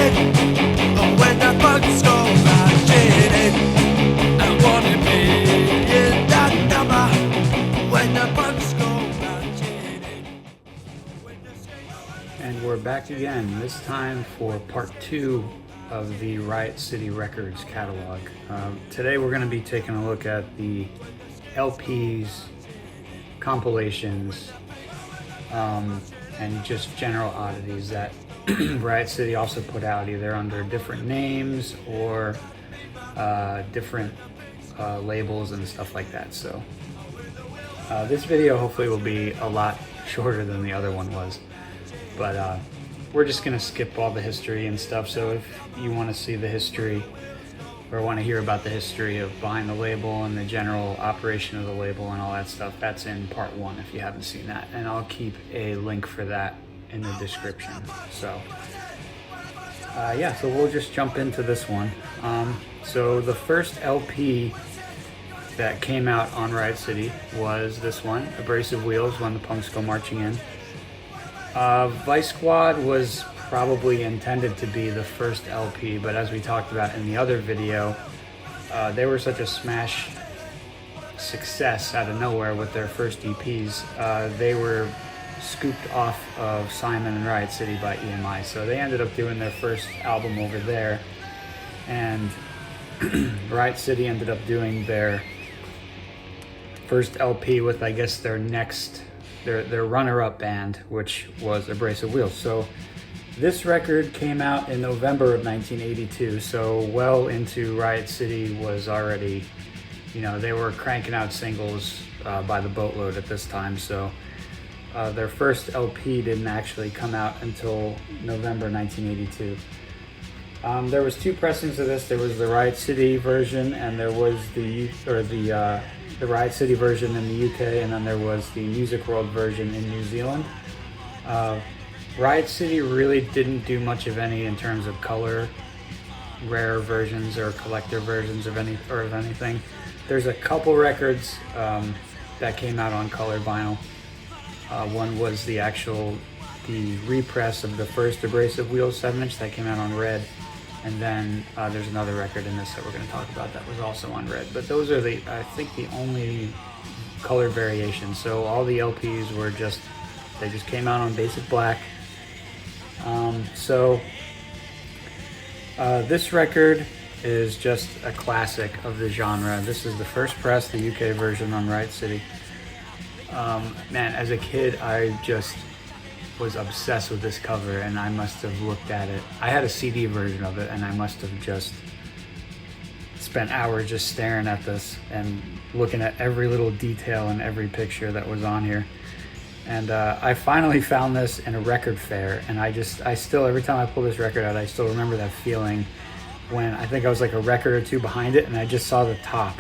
Oh, when the bugs go marching in, I wanna be in that number. When the bugs go marching in. And we're back again, this time for part 2 of the Riot City Records catalog. Today we're going to be taking a look at the LPs, compilations, and just general oddities that Riot City also put out, either under different names or different labels and stuff like that. So this video hopefully will be a lot shorter than the other one was, but we're just gonna skip all the history and stuff. So if you want to see the history or want to hear about the history of behind the label and the general operation of the label and all that stuff, that's in part 1 if you haven't seen that, and I'll keep a link for that in the description. So yeah, so we'll just jump into this one. So the first LP that came out on Riot City was this one, Abrasive Wheels, When the Punks Go Marching In. Vice Squad was probably intended to be the first LP, but as we talked about in the other video, they were such a smash success out of nowhere with their first EPs. They were scooped off of Simon and Riot City by EMI, so they ended up doing their first album over there, and Riot City ended up doing their first LP with, I guess, their runner-up band, which was Abrasive Wheels. So this record came out in November of 1982, so well into Riot City was already, you know, they were cranking out singles by the boatload at this time. So their first LP didn't actually come out until November 1982. There was 2 pressings of this. There was the Riot City version, and there was the Riot City version in the UK, and then there was the Music World version in New Zealand. Riot City really didn't do much of any in terms of color, rare versions or collector versions of anything. There's a couple records that came out on color vinyl. One was the repress of the first Abrasive Wheels 7-inch that came out on red, and then there's another record in this that we're going to talk about that was also on red. But those are I think the only color variations. So all the LPs were they just came out on basic black. This record is just a classic of the genre. This is the first press, the UK version on Riot City. Man, as a kid, I just was obsessed with this cover, and I must have looked at it. I had a CD version of it, and I must have just spent hours just staring at this and looking at every little detail and every picture that was on here. And I finally found this in a record fair, and I still, every time I pull this record out, I still remember that feeling when I think I was like a record or 2 behind it, and I just saw the top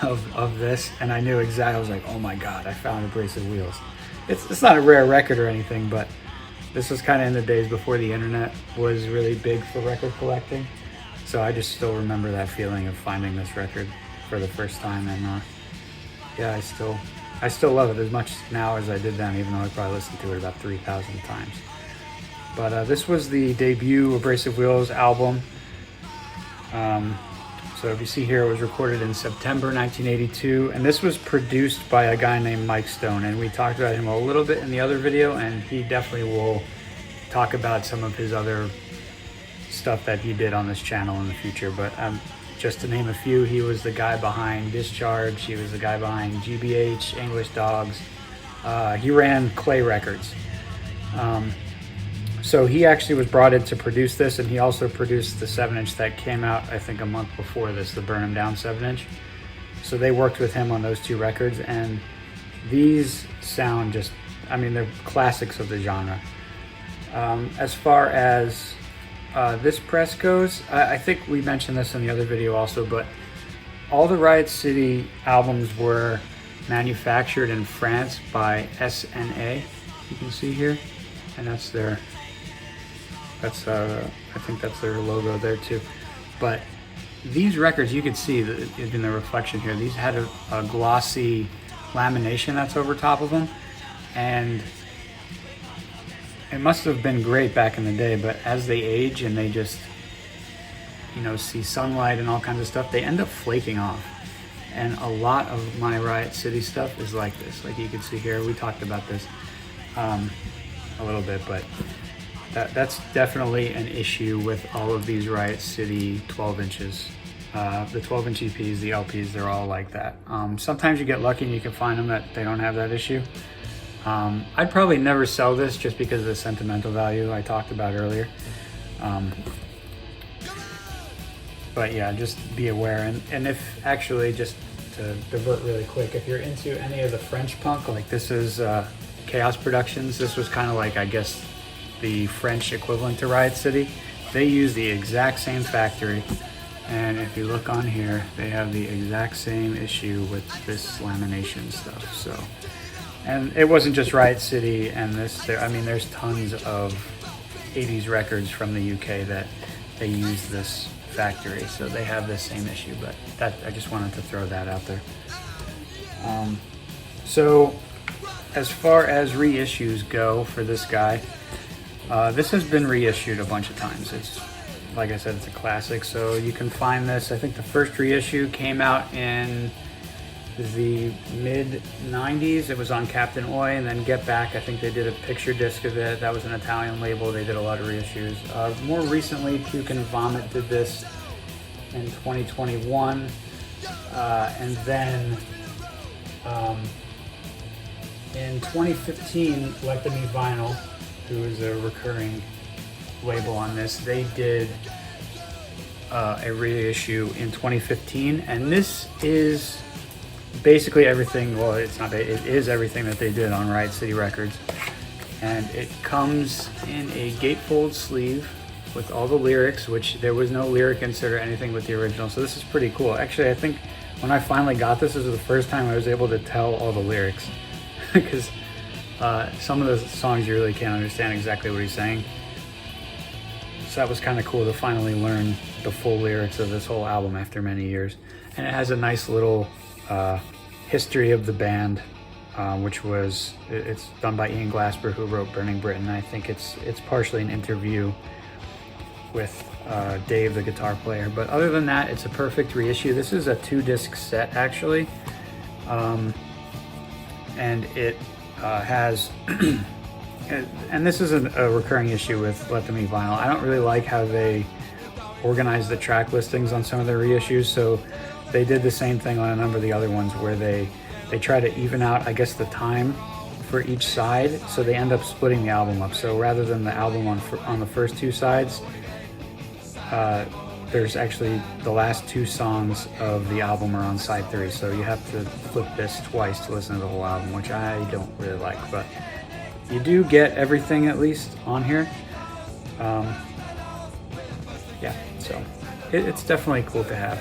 of this, and I knew exactly, I was like, oh my God, I found Abrasive Wheels. It's not a rare record or anything, but this was kind of in the days before the internet was really big for record collecting. So I just still remember that feeling of finding this record for the first time, and yeah, I still love it as much now as I did then, even though I probably listened to it about 3,000 times. But this was the debut Abrasive Wheels album. So if you see here, it was recorded in September 1982, and this was produced by a guy named Mike Stone, and we talked about him a little bit in the other video, and he definitely will talk about some of his other stuff that he did on this channel in the future. But just to name a few, he was the guy behind Discharge, he was the guy behind GBH, English Dogs, he ran Clay Records. So he actually was brought in to produce this, and he also produced the 7-inch that came out, I think, a month before this, the Burn 'Em Down 7-inch. So they worked with him on those 2 records, and these sound just, I mean, they're classics of the genre. As far as this press goes, I think we mentioned this in the other video also, but all the Riot City albums were manufactured in France by SNA, you can see here, and that's their, I think that's their logo there too. But these records, you can see in the reflection here, these had a glossy lamination that's over top of them, and it must have been great back in the day, but as they age and they just, see sunlight and all kinds of stuff, they end up flaking off. And a lot of my Riot City stuff is like this. Like you can see here, we talked about this a little bit, but that's definitely an issue with all of these Riot City 12 inches. The 12-inch EPs, the LPs, they're all like that. Sometimes you get lucky and you can find them that they don't have that issue. I'd probably never sell this just because of the sentimental value I talked about earlier. But yeah, just be aware. And if actually, just to divert really quick, if you're into any of the French punk, like this is Chaos Productions. This was kind of like, I guess, the French equivalent to Riot City. They use the exact same factory. And if you look on here, they have the exact same issue with this lamination stuff. So, and it wasn't just Riot City and this. I mean, there's tons of 80s records from the UK that they use this factory, so they have the same issue. But that, I just wanted to throw that out there. So, as far as reissues go for this guy, this has been reissued a bunch of times. It's, like I said, it's a classic, so you can find this. I think the first reissue came out in the mid-90s. It was on Captain Oi, and then Get Back, I think they did a picture disc of it. That was an Italian label. They did a lot of reissues. More recently, Puke and Vomit did this in 2021. And then in 2015, Let Them Eat Vinyl, who is a recurring label on this, they did a reissue in 2015, and this is basically everything. Well, it's not. It is everything that they did on Riot City Records, and it comes in a gatefold sleeve with all the lyrics, which there was no lyric insert or anything with the original. So this is pretty cool. Actually, I think when I finally got this, this was the first time I was able to tell all the lyrics because some of the songs you really can't understand exactly what he's saying. So that was kind of cool to finally learn the full lyrics of this whole album after many years. And it has a nice little history of the band, which was, it's done by Ian Glasper, who wrote Burning Britain. I think it's partially an interview with Dave, the guitar player. But other than that, it's a perfect reissue. This is a 2-disc set, actually. And it has... And this is a recurring issue with Let Them Eat Vinyl. I don't really like how they organize the track listings on some of their reissues, so they did the same thing on a number of the other ones where they try to even out, I guess, the time for each side, so they end up splitting the album up. So rather than the album on the first 2 sides, there's actually the last 2 songs of the album are on side 3, so you have to flip this twice to listen to the whole album, which I don't really like, but you do get everything at least on here. Yeah, so it's definitely cool to have.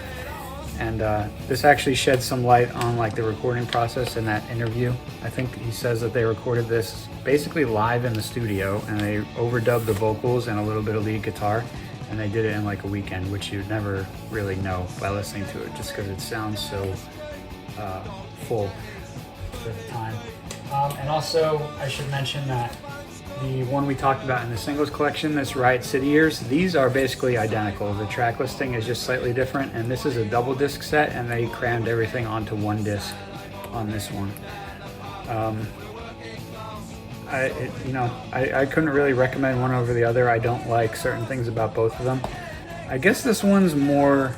And this actually sheds some light on like the recording process in that interview. I think he says that they recorded this basically live in the studio, and they overdubbed the vocals and a little bit of lead guitar, and they did it in like a weekend, which you'd never really know by listening to it, just because it sounds so full for the time. And also, I should mention that the one we talked about in the singles collection, this Riot City Years, these are basically identical. The track listing is just slightly different, and this is a double disc set, and they crammed everything onto 1 disc on this one. I couldn't really recommend one over the other. I don't like certain things about both of them. I guess this one's more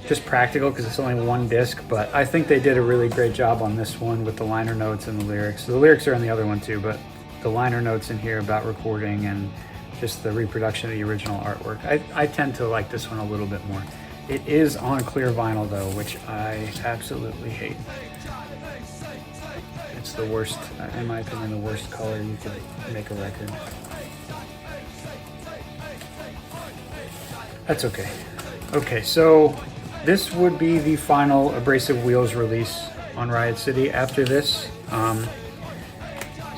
just practical because it's only 1 disc, but I think they did a really great job on this one with the liner notes and the lyrics. The lyrics are in the other one too, but the liner notes in here about recording and just the reproduction of the original artwork. I tend to like this one a little bit more. It is on clear vinyl though, which I absolutely hate. It's the worst, in my opinion, the worst color you could make a record. That's okay. Okay, so this would be the final Abrasive Wheels release on Riot City. After this,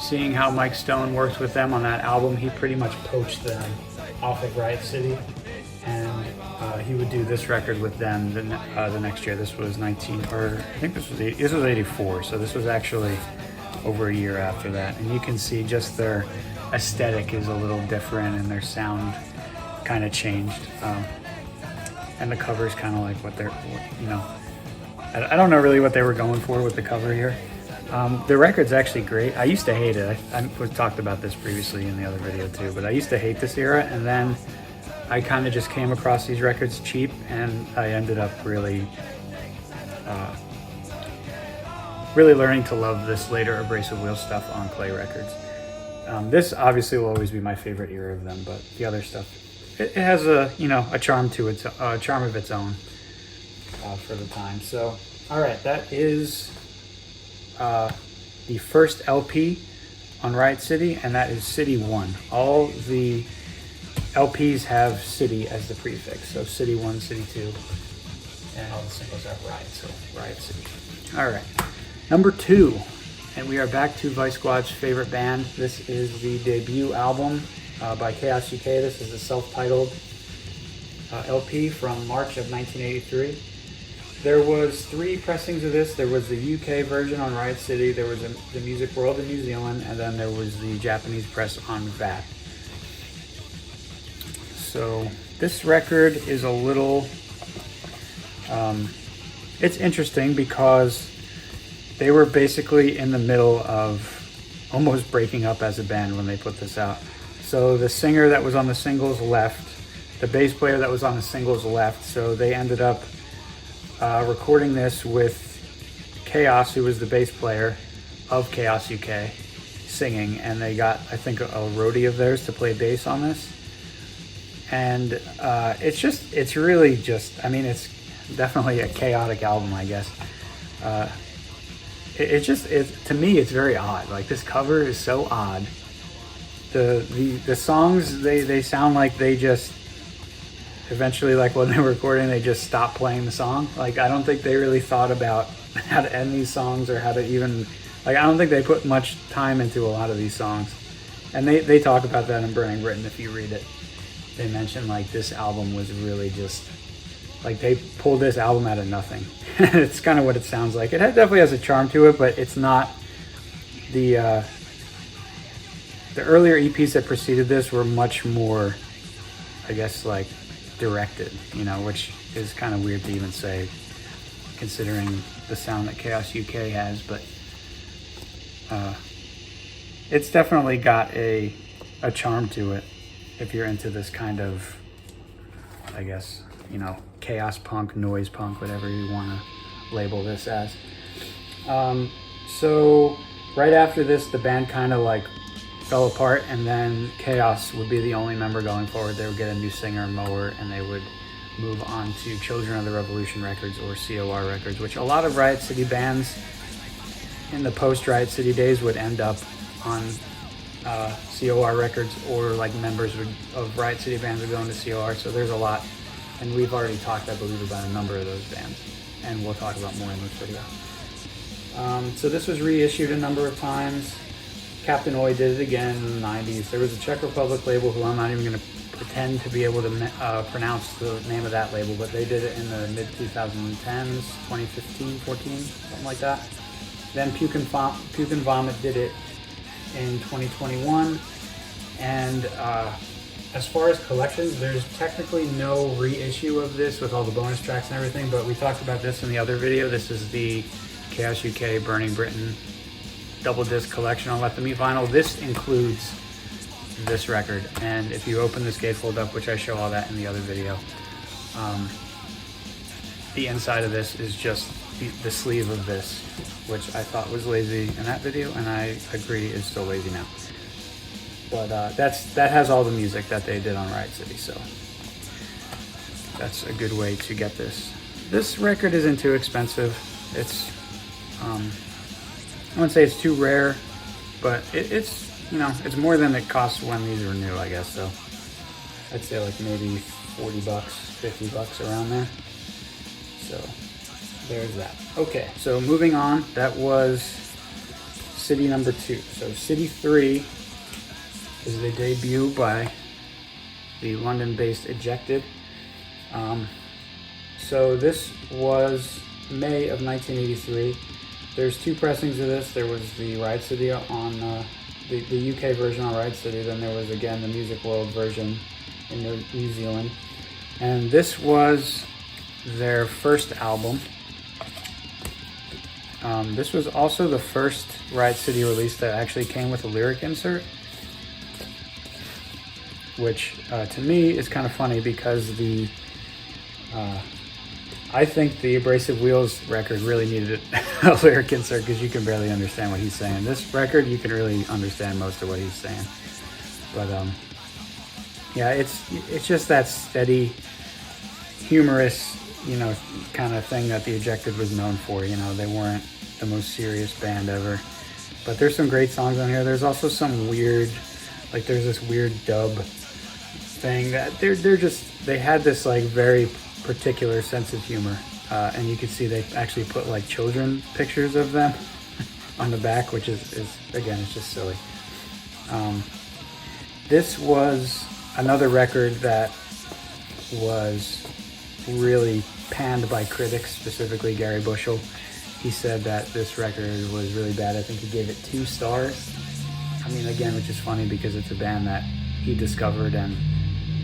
seeing how Mike Stone worked with them on that album, he pretty much poached them off of Riot City, and he would do this record with them the next year. This was 84, so this was actually over a year after that. And you can see just their aesthetic is a little different and their sound kind of changed. And the cover is kind of like what they're, you know, I don't know really what they were going for with the cover here. The record's actually great. I used to hate it. I talked about this previously in the other video too, but I used to hate this era, and then I kind of just came across these records cheap, and I ended up really learning to love this later Abrasive Wheel stuff on Clay Records. This obviously will always be my favorite era of them, but the other stuff, it has a, you know, a charm to its charm of its own for the time. So, all right, that is the first LP on Riot City, and that is City 1. All the LPs have City as the prefix, so City 1, City 2, and all the singles have Riot, so Riot City. All right, number 2, and we are back to Vice Squad's favorite band. This is the debut album by Chaos UK. This is the self-titled LP from March of 1983. There was 3 pressings of this. There was the UK version on Riot City, there was the Music World in New Zealand, and then there was the Japanese press on VAT. So this record is a little, it's interesting because they were basically in the middle of almost breaking up as a band when they put this out. So the singer that was on the singles left, the bass player that was on the singles left, so they ended up recording this with Chaos, who was the bass player of Chaos UK, singing, and they got, I think, a roadie of theirs to play bass on this. And it's really just, I mean, it's definitely a chaotic album, I guess. To me, it's very odd. Like, this cover is so odd. The songs, they sound like they just eventually, like when they were recording, they just stopped playing the song. Like, I don't think they really thought about how to end these songs or how to even, like, I don't think they put much time into a lot of these songs. And they talk about that in Burning Britain if you read it. They mentioned, like, this album was really just, like, they pulled this album out of nothing. It's kind of what it sounds like. It definitely has a charm to it, but it's not the earlier EPs that preceded this were much more, I guess, like, directed, you know, which is kind of weird to even say considering the sound that Chaos UK has, but it's definitely got a charm to it if you're into this kind of, I guess, you know, chaos punk, noise punk, whatever you want to label this as. So right after this, the band kind of like fell apart, and then Chaos would be the only member going forward. They would get a new singer, Mower, and they would move on to Children of the Revolution Records, or COR Records, which a lot of Riot City bands in the post-Riot City days would end up on COR Records, or like members of Riot City bands would go into COR. So there's a lot, and we've already talked, I believe, about a number of those bands, and we'll talk about more in this video. So this was reissued a number of times. Captain Oi did it again in the 90s. There was a Czech Republic label who I'm not even going to pretend to be able to pronounce the name of that label, but they did it in the mid-2010s, 2015, 14, something like that. Then Puke and Vomit did it in 2021. And as far as collections, there's technically no reissue of this with all the bonus tracks and everything, but we talked about this in the other video. This is the Chaos UK Burning Britain double disc collection on Let Them Eat vinyl. This includes this record, and if you open this gatefold up, which I show all that in the other video, the inside of this is just the sleeve of this, which I thought was lazy in that video, and I agree is still lazy now. But that has all the music that they did on Riot City, so that's a good way to get this. This record isn't too expensive. It's I wouldn't say it's too rare, but it's, you know, it's more than it costs when these were new, I guess. So I'd say like maybe 40 bucks, 50 bucks around there. So there's that. Okay, so moving on, that was City number 2. So City 3 is the debut by the London-based Ejected. So this was May of 1983. there's two pressings of this. There was the Riot City on the UK version on Riot City, then there was again the Music World version in New Zealand. And this was their first album. This was also the first Riot City release that actually came with a lyric insert, which to me is kind of funny because I think the Abrasive Wheels record really needed a lyric insert because you can barely understand what he's saying. This record, you can really understand most of what he's saying. But yeah, it's just that steady, humorous, kind of thing that the Ejected was known for. They weren't the most serious band ever. But there's some great songs on here. There's also some weird, like there's this weird dub thing that they had this like very particular sense of humor, and you can see they actually put like children pictures of them on the back, which is again, it's just silly. This was another record that was really panned by critics, specifically Gary Bushell. He said that this record was really bad. I think he gave it 2 stars. I mean, again, which is funny because it's a band that he discovered and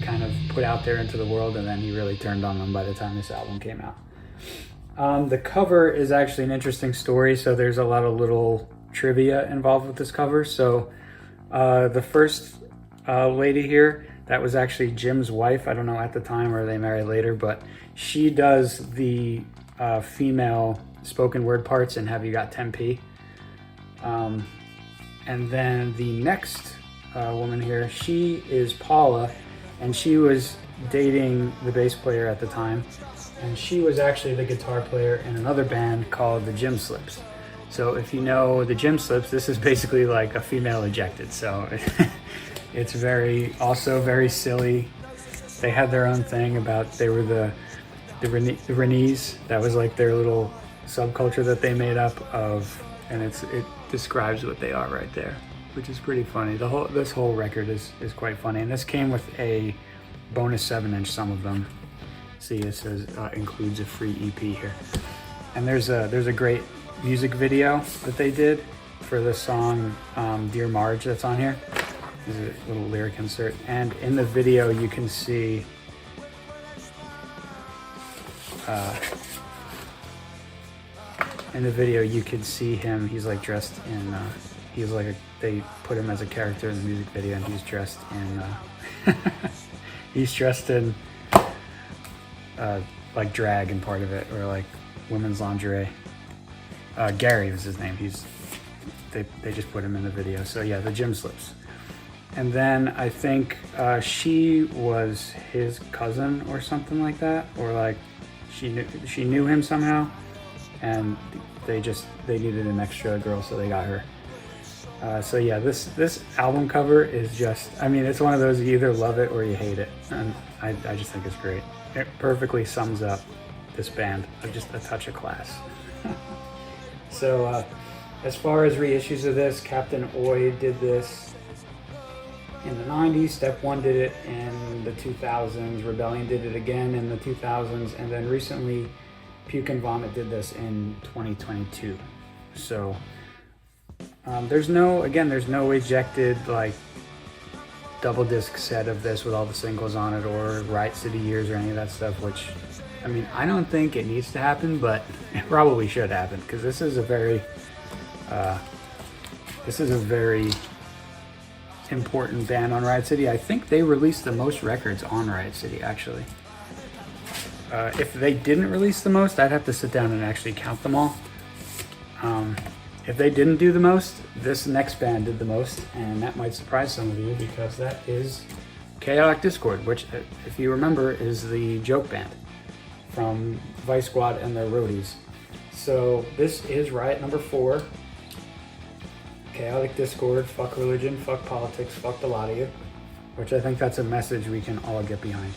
kind of put out there into the world, and then he really turned on them by the time this album came out. The cover is actually an interesting story, so there's a lot of little trivia involved with this cover. So the first lady here, that was actually Jim's wife. I don't know at the time or they married later, but she does the female spoken word parts in Have You Got 10p. And then the next woman here, she is Paula, and she was dating the bass player at the time, and she was actually the guitar player in another band called the Gym Slips. So if you know the Gym Slips, this is basically like a female Ejected. So it's also very silly. They had their own thing about, they were the Renees. That was like their little subculture that they made up of, and it describes what they are right there, which is pretty funny. This whole record is quite funny, and this came with a bonus 7-inch. Some of them, see, it says includes a free EP here, and there's a great music video that they did for the song Dear Marge that's on here. There's a little lyric insert, and in the video you can see him. He's like dressed in they put him as a character in the music video, and he's dressed in like drag in part of it, or like women's lingerie. Gary was his name. They just put him in the video. So yeah, the Gym Slips. And then I think she was his cousin or something like that, or like she knew him somehow, and they needed an extra girl, so they got her. So yeah, this album cover is just, I mean, it's one of those, you either love it or you hate it, and I just think it's great. It perfectly sums up this band, just a touch of class. So as far as reissues of this, Captain Oi did this in the 90s, Step 1 did it in the 2000s, Rebellion did it again in the 2000s, and then recently Puke and Vomit did this in 2022. So there's no Ejected like double disc set of this with all the singles on it, or Riot City Years or any of that stuff, which, I mean, I don't think it needs to happen, but it probably should happen, because this is a very important band on Riot City. I think they released the most records on Riot City, actually. If they didn't release the most, I'd have to sit down and actually count them all. If they didn't do the most, this next band did the most, and that might surprise some of you, because that is Chaotic Discord, which, if you remember, is the joke band from Vice Squad and their roadies. So this is Riot number 4. Chaotic Discord, fuck religion, fuck politics, fuck the lot of you, which I think that's a message we can all get behind.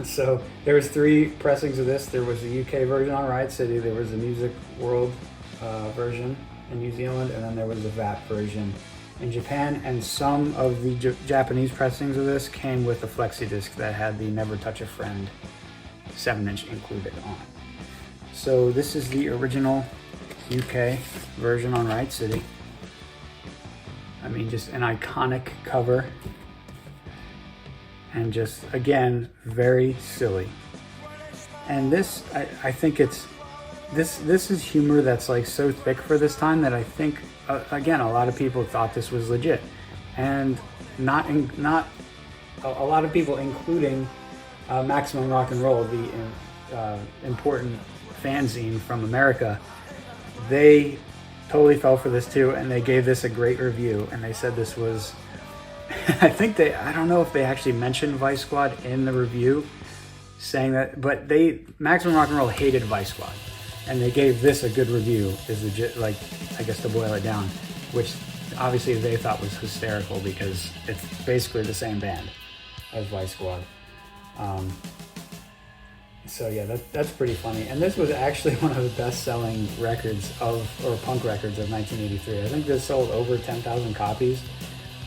So there was 3 pressings of this. There was the UK version on Riot City, there was the Music World version in New Zealand, and then there was the VAT version in Japan, and some of the Japanese pressings of this came with a flexi disc that had the Never Touch a Friend 7-inch included on it. So this is the original UK version on Riot City. I mean, just an iconic cover. And just, again, very silly. And this, I think it's, this is humor that's like so thick for this time that I think, again, a lot of people thought this was legit. And not a lot of people, including Maximum Rock and Roll, the important fanzine from America, they totally fell for this too, and they gave this a great review, and they said this was, I don't know if they actually mentioned Vice Squad in the review, saying that, but Maximum Rock and Roll hated Vice Squad, and they gave this a good review, is legit, like, I guess to boil it down, which obviously they thought was hysterical because it's basically the same band as Vice Squad. So yeah, that's pretty funny. And this was actually one of the best-selling records or punk records of 1983. I think this sold over 10,000 copies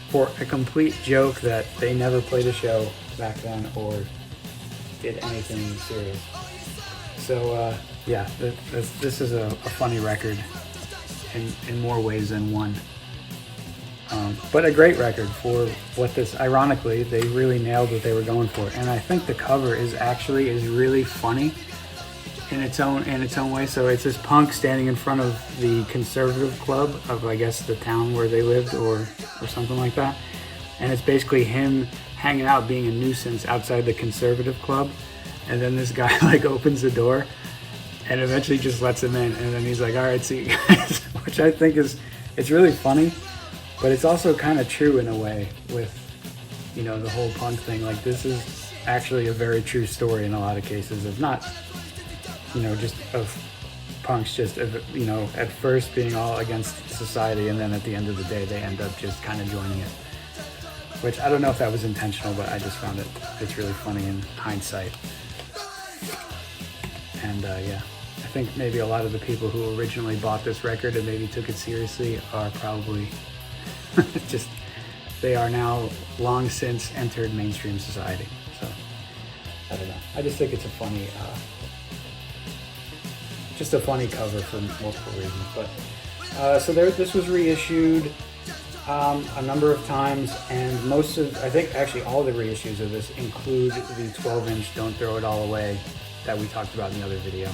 for a complete joke that they never played a show back then or did anything serious. So yeah, this is a funny record in more ways than one. But a great record for what this, ironically, they really nailed what they were going for. And I think the cover is really funny in its own way. So it's this punk standing in front of the conservative club of, I guess, the town where they lived or something like that. And it's basically him hanging out, being a nuisance outside the conservative club. And then this guy like opens the door and eventually just lets him in. And then he's like, all right, see you guys, which I think it's really funny. But it's also kind of true in a way with, you know, the whole punk thing. Like, this is actually a very true story in a lot of cases of not, you know, just of punks just, you know, at first being all against society, and then at the end of the day they end up just kind of joining it. Which I don't know if that was intentional, but I just found it's really funny in hindsight. And yeah, I think maybe a lot of the people who originally bought this record and maybe took it seriously are probably just, they are now long since entered mainstream society. So I don't know. I just think it's a funny, just a funny cover for multiple reasons. But so this was reissued a number of times, and I think actually all the reissues of this include the 12-inch Don't Throw It All Away that we talked about in the other video.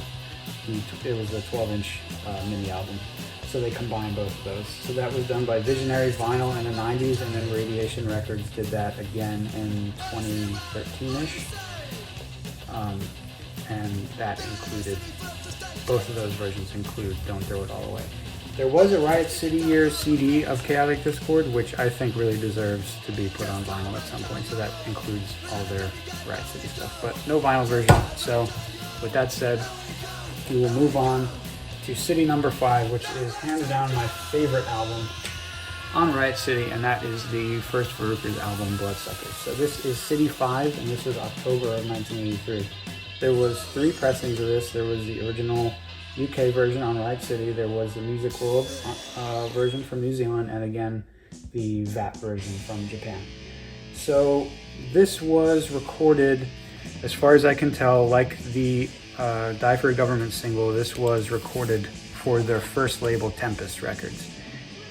It was a 12-inch mini album. So they combined both of those. So that was done by Visionary Vinyl in the 90s, and then Radiation Records did that again in 2013-ish. And that included, both of those versions include Don't Throw It All Away. There was a Riot City Years CD of Chaotic Discord, which I think really deserves to be put on vinyl at some point. So that includes all their Riot City stuff, but no vinyl version. So with that said, we will move on to City Number 5, which is hands down my favorite album on Riot City, and that is the first Veruca's album, Bloodsuckers. So this is City 5, and this was October of 1983. There was 3 pressings of this. There was the original UK version on Riot City, there was the Music World version from New Zealand, and again, the VAT version from Japan. So this was recorded, as far as I can tell, like the Die for a Government single, this was recorded for their first label, Tempest Records.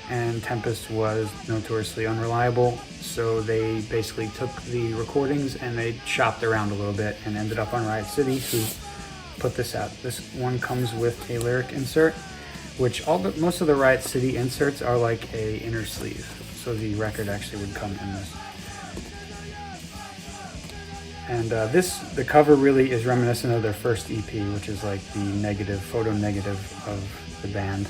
And Tempest was notoriously unreliable, so they basically took the recordings and they chopped around a little bit and ended up on Riot City, who put this out. This one comes with a lyric insert, which most of the Riot City inserts are like a inner sleeve, so the record actually would come in this. And the cover really is reminiscent of their first EP, which is like the photo negative of the band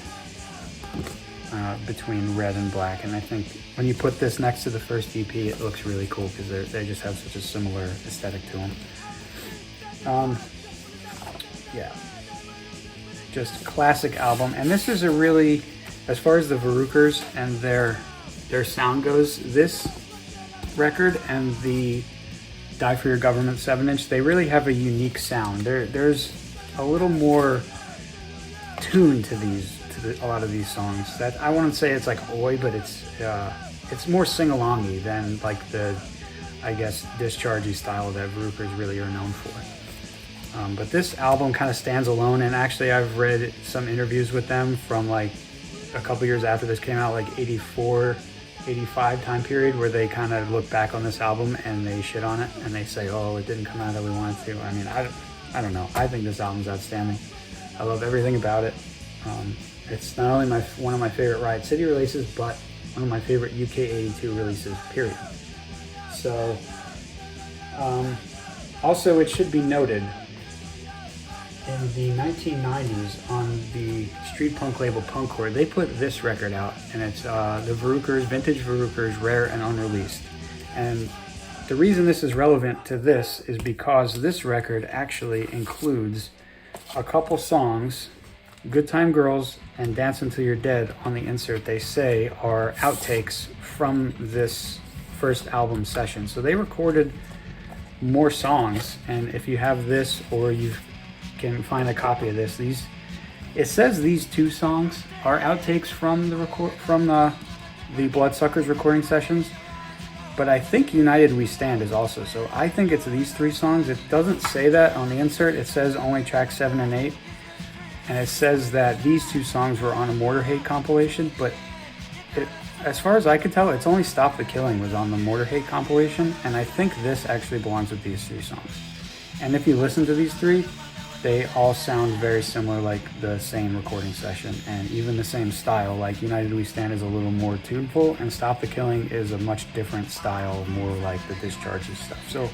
between red and black. And I think when you put this next to the first EP, it looks really cool because they just have such a similar aesthetic to them. Yeah, just classic album. And this is a really, as far as the Verucas and their sound goes, this record and the Die for Your Government 7-inch, they really have a unique sound. There's a little more tune to a lot of these songs. That I wouldn't say it's like oi, but it's more sing-alongy than like the, I guess, dischargey style that Verucas really are known for. But this album kind of stands alone, and actually I've read some interviews with them from like a couple years after this came out, like 84, 85 time period, where they kind of look back on this album and they shit on it and they say, oh, it didn't come out how we wanted to. I mean, I don't know. I think this album's outstanding. I love everything about it. It's not only one of my favorite Riot City releases, but one of my favorite UK 82 releases, period. So, also it should be noted, in the 1990s on the street punk label Punkcore, they put this record out, and it's the Verruchers, Vintage Verruchers, Rare and Unreleased. And the reason this is relevant to this is because this record actually includes a couple songs, Good Time Girls and Dance Until You're Dead, on the insert. They say are outtakes from this first album session. So they recorded more songs, and if you have this or you can find a copy of this, it says these two songs are outtakes from the Bloodsuckers recording sessions, but I think United We Stand is also. So I think it's these three songs. It doesn't say that on the insert. It says only tracks 7 and 8, and it says that these two songs were on a Mortar Hate compilation, but as far as I could tell, it's only Stop the Killing was on the Mortar Hate compilation, and I think this actually belongs with these three songs. And if you listen to these three, they all sound very similar, like the same recording session, and even the same style. Like United We Stand is a little more tuneful, and Stop the Killing is a much different style, more like the Discharges stuff. So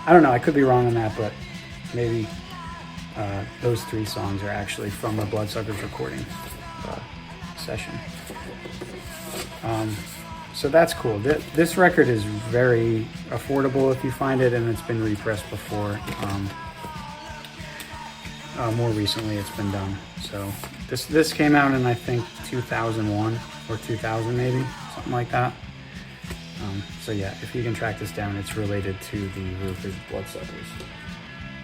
I don't know, I could be wrong on that, but maybe those three songs are actually from the Bloodsuckers recording session. So that's cool. This record is very affordable if you find it, and it's been repressed before. More recently it's been done. So this came out in, I think, 2001 or 2000 maybe, something like that. So yeah, if you can track this down, it's related to the Verruchers Bloodsuckers.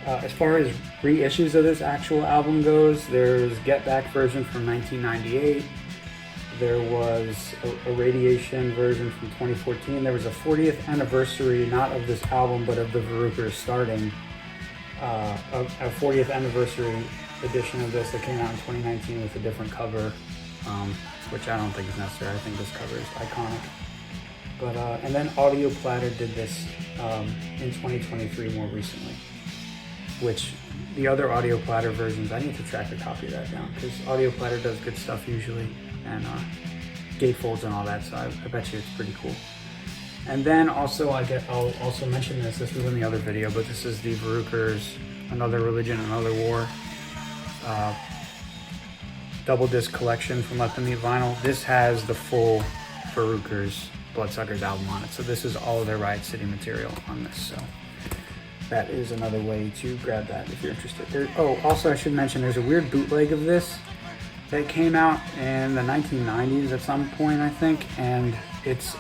As far as reissues of this actual album goes, there's Get Back version from 1998. There was a Radiation version from 2014. There was a 40th anniversary, not of this album, but of the Verruchers starting, a 40th anniversary edition of this that came out in 2019 with a different cover, which I don't think is necessary. I think this cover is iconic. But and then Audio Platter did this in 2023 more recently, which the other Audio Platter versions, I need to track a copy of that down, because Audio Platter does good stuff usually, and gatefolds and all that, so I bet you it's pretty cool. And then also I'll also mention this was in the other video, but this is the Verruchers, Another Religion, Another War double disc collection from Let Them Eat Vinyl. This has the full Verruchers Bloodsuckers album on it, so this is all of their Riot City material on this, so that is another way to grab that if you're interested. Also I should mention there's a weird bootleg of this that came out in the 1990s at some point, I think, and it's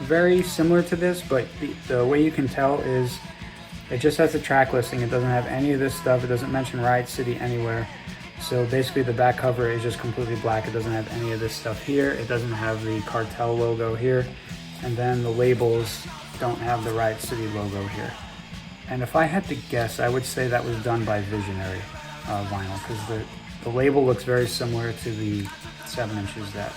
very similar to this, but the way you can tell is it just has a track listing. It doesn't have any of this stuff. It doesn't mention Riot City anywhere. So basically the back cover is just completely black. It doesn't have any of this stuff here. It doesn't have the cartel logo here. And then the labels don't have the Riot City logo here. And if I had to guess, I would say that was done by Visionary vinyl, because the label looks very similar to the 7 inches that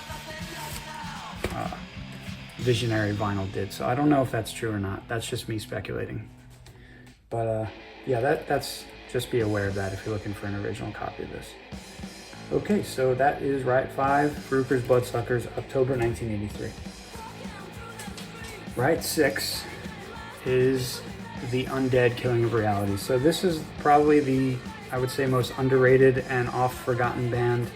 Visionary vinyl did. So I don't know if that's true or not. That's just me speculating. But yeah, that's just be aware of that if you're looking for an original copy of this. Okay, so that is Riot 5, Verruchers Bloodsuckers, October 1983. Riot 6 is The Undead Killing of Reality. So this is probably the, I would say, most underrated and oft-forgotten band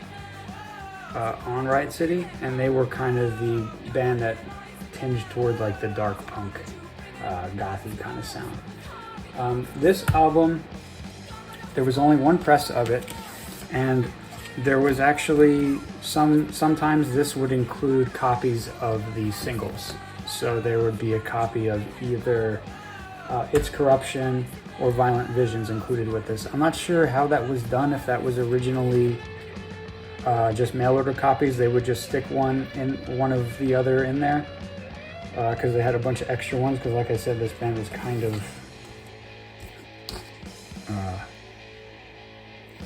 on Riot City, and they were kind of the band that tinged toward like the dark punk, gothy kind of sound. This album, there was only one press of it, and there was actually sometimes this would include copies of the singles. So there would be a copy of either It's Corruption or Violent Visions included with this. I'm not sure how that was done, if that was originally just mail order copies. They would just stick one of the other in there, because they had a bunch of extra ones, because like I said, this band was kind of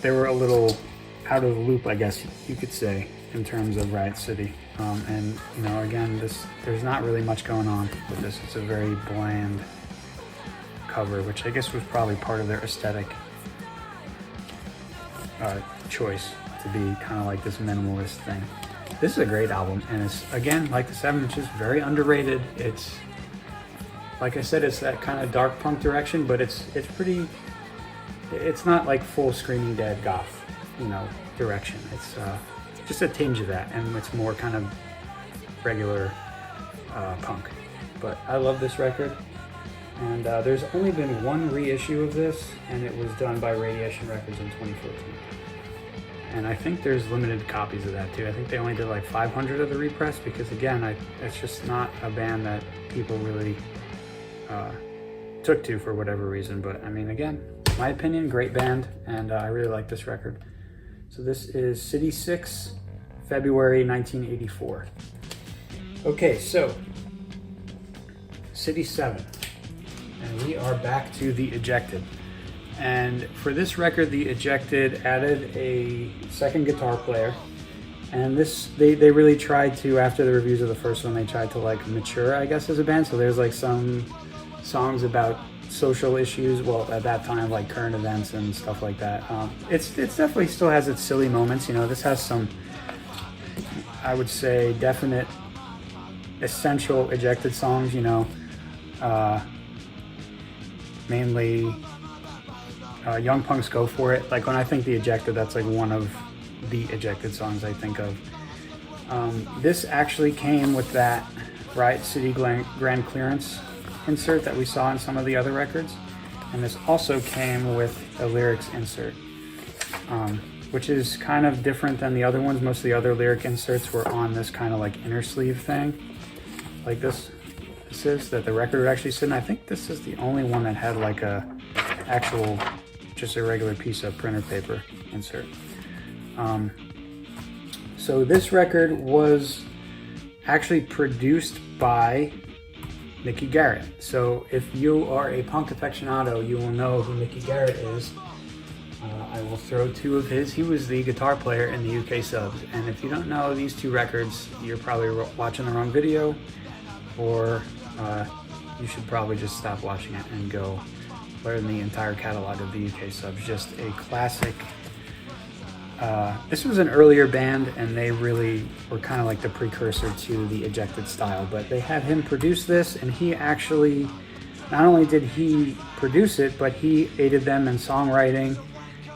they were a little out of the loop, I guess you could say, in terms of Riot City. And you know, again, there's not really much going on with this. It's a very bland cover, which I guess was probably part of their aesthetic choice, to be kind of like this minimalist thing. This is a great album, and it's, again, like the 7 inches, very underrated. It's, like I said, it's that kind of dark punk direction, but it's pretty, it's not like full Screaming Dead goth, you know, direction. It's just a tinge of that, and it's more kind of regular punk. But I love this record, and there's only been one reissue of this, and it was done by Radiation Records in 2014. And I think there's limited copies of that too. I think they only did like 500 of the repress, because again, it's just not a band that people really took to for whatever reason. But I mean, again, my opinion, great band, and I really like this record. So this is City 6, February 1984. Okay, so City 7, and we are back to The Ejected. And for this record, The Ejected added a second guitar player, and this they really tried to, after the reviews of the first one, they tried to like mature, I guess, as a band. So there's like some songs about social issues, well, at that time, like current events and stuff like that. It's definitely still has its silly moments, you know. This has some, I would say, definite essential Ejected songs, you know, mainly Young Punks Go For It. Like when I think The Ejected, that's like one of the Ejected songs I think of. This actually came with that Riot City Grand Clearance insert that we saw in some of the other records, and this also came with a lyrics insert, which is kind of different than the other ones. Most of the other lyric inserts were on this kind of like inner sleeve thing, like this is, that the record would actually sit in. I think this is the only one that had like a actual, just a regular piece of printer paper insert. So this record was actually produced by Mickey Garrett. So if you are a punk aficionado, you will know who Mickey Garrett is. I will throw two of his. He was the guitar player in the UK subs. And if you don't know these two records, you're probably watching the wrong video, or you should probably just stop watching it and go learn the entire catalog of the UK subs. Just a classic. This was an earlier band, and they really were kind of like the precursor to the Ejected style, but they had him produce this, and he actually, not only did he produce it, but he aided them in songwriting,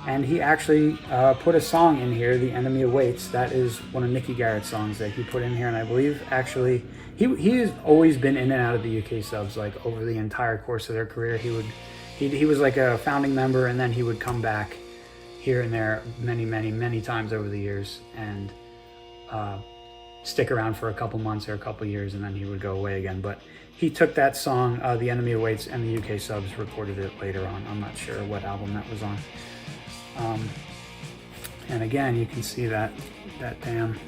and he actually put a song in here, The Enemy Awaits. That is one of Mickey Garrett's songs that he put in here, and I believe actually he has always been in and out of the UK subs, like over the entire course of their career. He was like a founding member, and then he would come back here and there many times over the years, and stick around for a couple months or a couple years, and then he would go away again. But he took that song, The Enemy Awaits, and the UK subs recorded it later on. I'm not sure what album that was on. And again, you can see that damn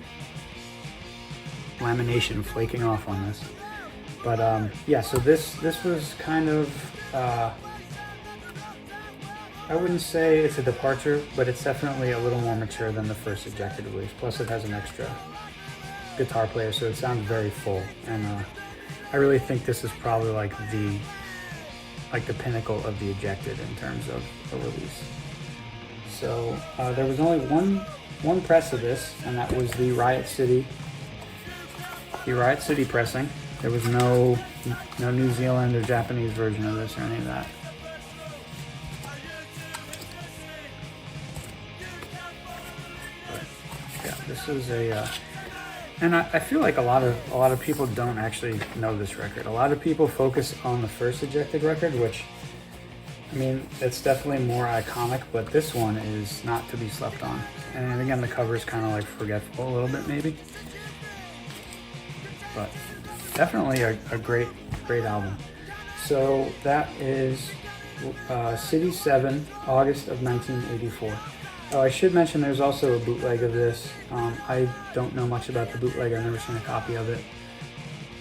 lamination flaking off on this. But yeah, so this was kind of, I wouldn't say it's a departure, but it's definitely a little more mature than the first Ejected release. Plus it has an extra guitar player, so it sounds very full. And I really think this is probably like the pinnacle of the Ejected in terms of a release. So there was only one press of this, and that was the Riot City pressing. There was no New Zealand or Japanese version of this or any of that. This is a, and I feel like a lot of people don't actually know this record. A lot of people focus on the first Ejected record, which, I mean, it's definitely more iconic, but this one is not to be slept on. And again, the cover is kind of like forgetful a little bit, maybe. But definitely a great album. So that is City 7, August of 1984. Oh, I should mention there's also a bootleg of this. I don't know much about the bootleg. I've never seen a copy of it.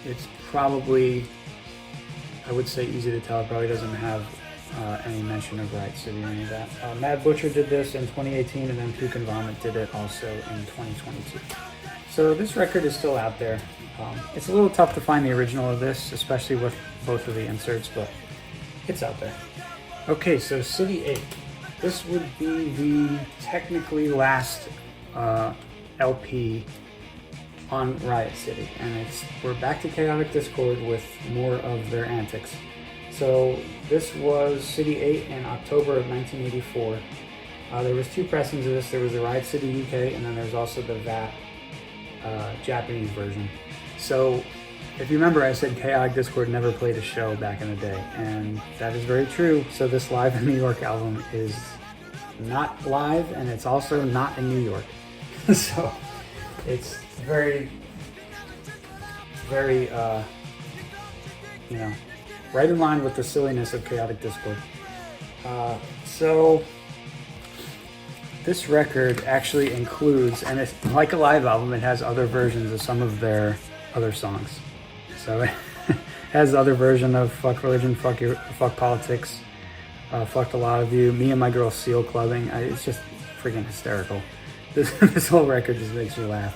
It's probably, I would say, easy to tell. It probably doesn't have any mention of Riot City or any of that. Mad Butcher did this in 2018, and then Puke and Vomit did it also in 2022. So this record is still out there. It's a little tough to find the original of this, especially with both of the inserts, but it's out there. Okay, so City 8. This would be the technically last LP on Riot City, and we're back to Chaotic Discord with more of their antics. So this was City 8 in October of 1984. There was two pressings of this. There was the Riot City UK, and then there's also the VAT Japanese version. So if you remember, I said Chaotic Discord never played a show back in the day, and that is very true. So this Live in New York album is not live, and it's also not in New York. So it's very, very, right in line with the silliness of Chaotic Discord. So this record actually includes, and it's like a live album, it has other versions of some of their other songs. So it has the other version of Fuck Religion, Fuck Politics, Fucked a Lot of You, Me and My Girl Seal Clubbing. It's just freaking hysterical. This whole record just makes me laugh.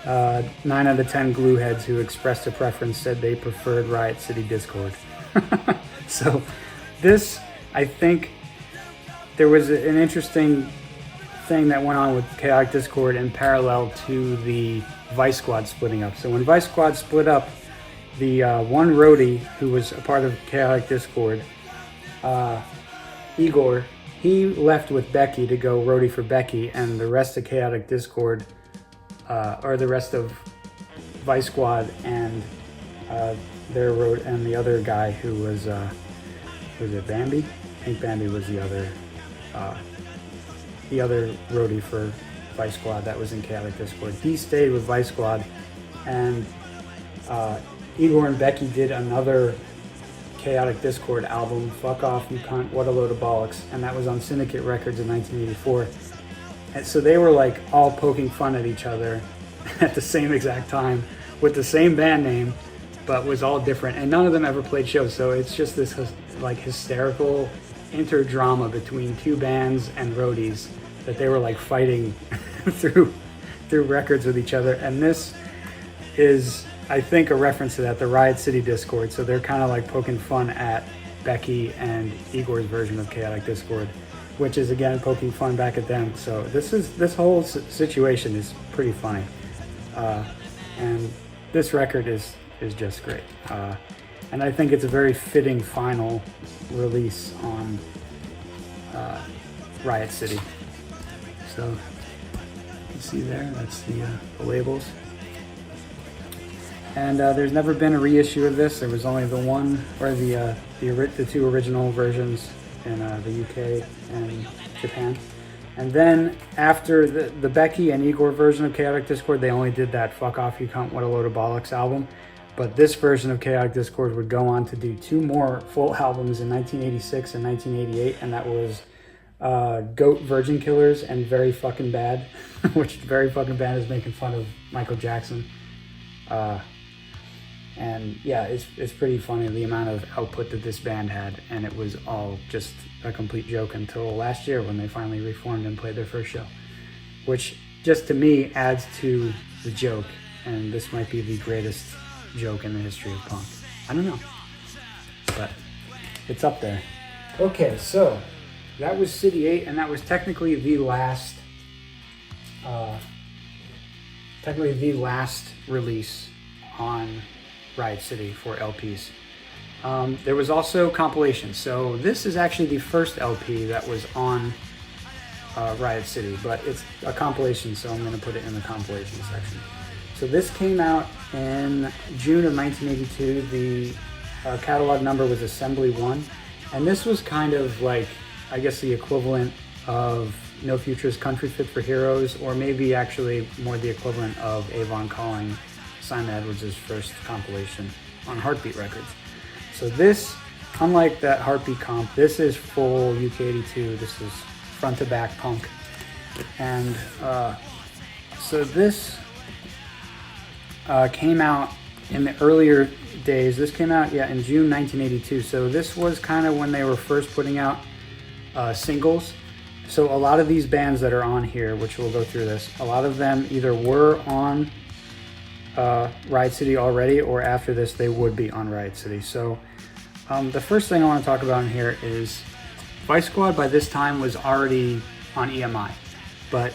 9 out of 10 glueheads who expressed a preference said they preferred Riot City Discord. So this, I think, there was an interesting thing that went on with Chaotic Discord in parallel to the Vice Squad splitting up. So when Vice Squad split up, the one roadie who was a part of Chaotic Discord, Igor, he left with Becky to go roadie for Becky, and the rest of Chaotic Discord, or the rest of Vice Squad and their road, and the other guy who was it Bambi? I think Bambi was the other roadie for Vice Squad that was in Chaotic Discord. He stayed with Vice Squad, and Igor and Becky did another Chaotic Discord album, Fuck Off You Cunt, What a Load of Bollocks, and that was on Syndicate Records in 1984. And so they were like all poking fun at each other at the same exact time with the same band name, but was all different, and none of them ever played shows. So it's just this like hysterical interdrama between two bands and roadies that they were like fighting through records with each other. And this is, I think, a reference to that, the Riot City Discord. So they're kind of like poking fun at Becky and Igor's version of Chaotic Discord, which is again poking fun back at them. So this whole situation is pretty funny, and this record is just great. And I think it's a very fitting final release on Riot City. So you can see there, that's the labels. And there's never been a reissue of this. There was only the one, or the two original versions in the UK and Japan. And then after the Becky and Igor version of Chaotic Discord, they only did that Fuck Off You Cunt, What a Load of Bollocks album. But this version of Chaotic Discord would go on to do two more full albums in 1986 and 1988, and that was Goat Virgin Killers and Very Fucking Bad, which Very Fucking Bad is making fun of Michael Jackson. And yeah, it's pretty funny the amount of output that this band had, and it was all just a complete joke until last year when they finally reformed and played their first show, which just to me adds to the joke, and this might be the greatest joke in the history of punk. I don't know, but it's up there. Okay, so that was City 8, and that was technically the last release on Riot City for LPs. There was also Compilations. So this is actually the first LP that was on Riot City, but it's a compilation, so I'm going to put it in the compilation section. So this came out in June of 1982. The catalog number was Assembly 1, and this was kind of like, I guess, the equivalent of No Future's Country Fit for Heroes, or maybe actually more the equivalent of Avon Calling, Simon Edwards' first compilation on Heartbeat Records. So this, unlike that Heartbeat comp, this is full UK82. This is front to back punk. And so this came out in the earlier days. This came out, yeah, in June 1982. So this was kind of when they were first putting out singles. So a lot of these bands that are on here, which we'll go through this, a lot of them either were on Riot City already, or after this they would be on Riot City. So the first thing I want to talk about in here is Vice Squad by this time was already on EMI, but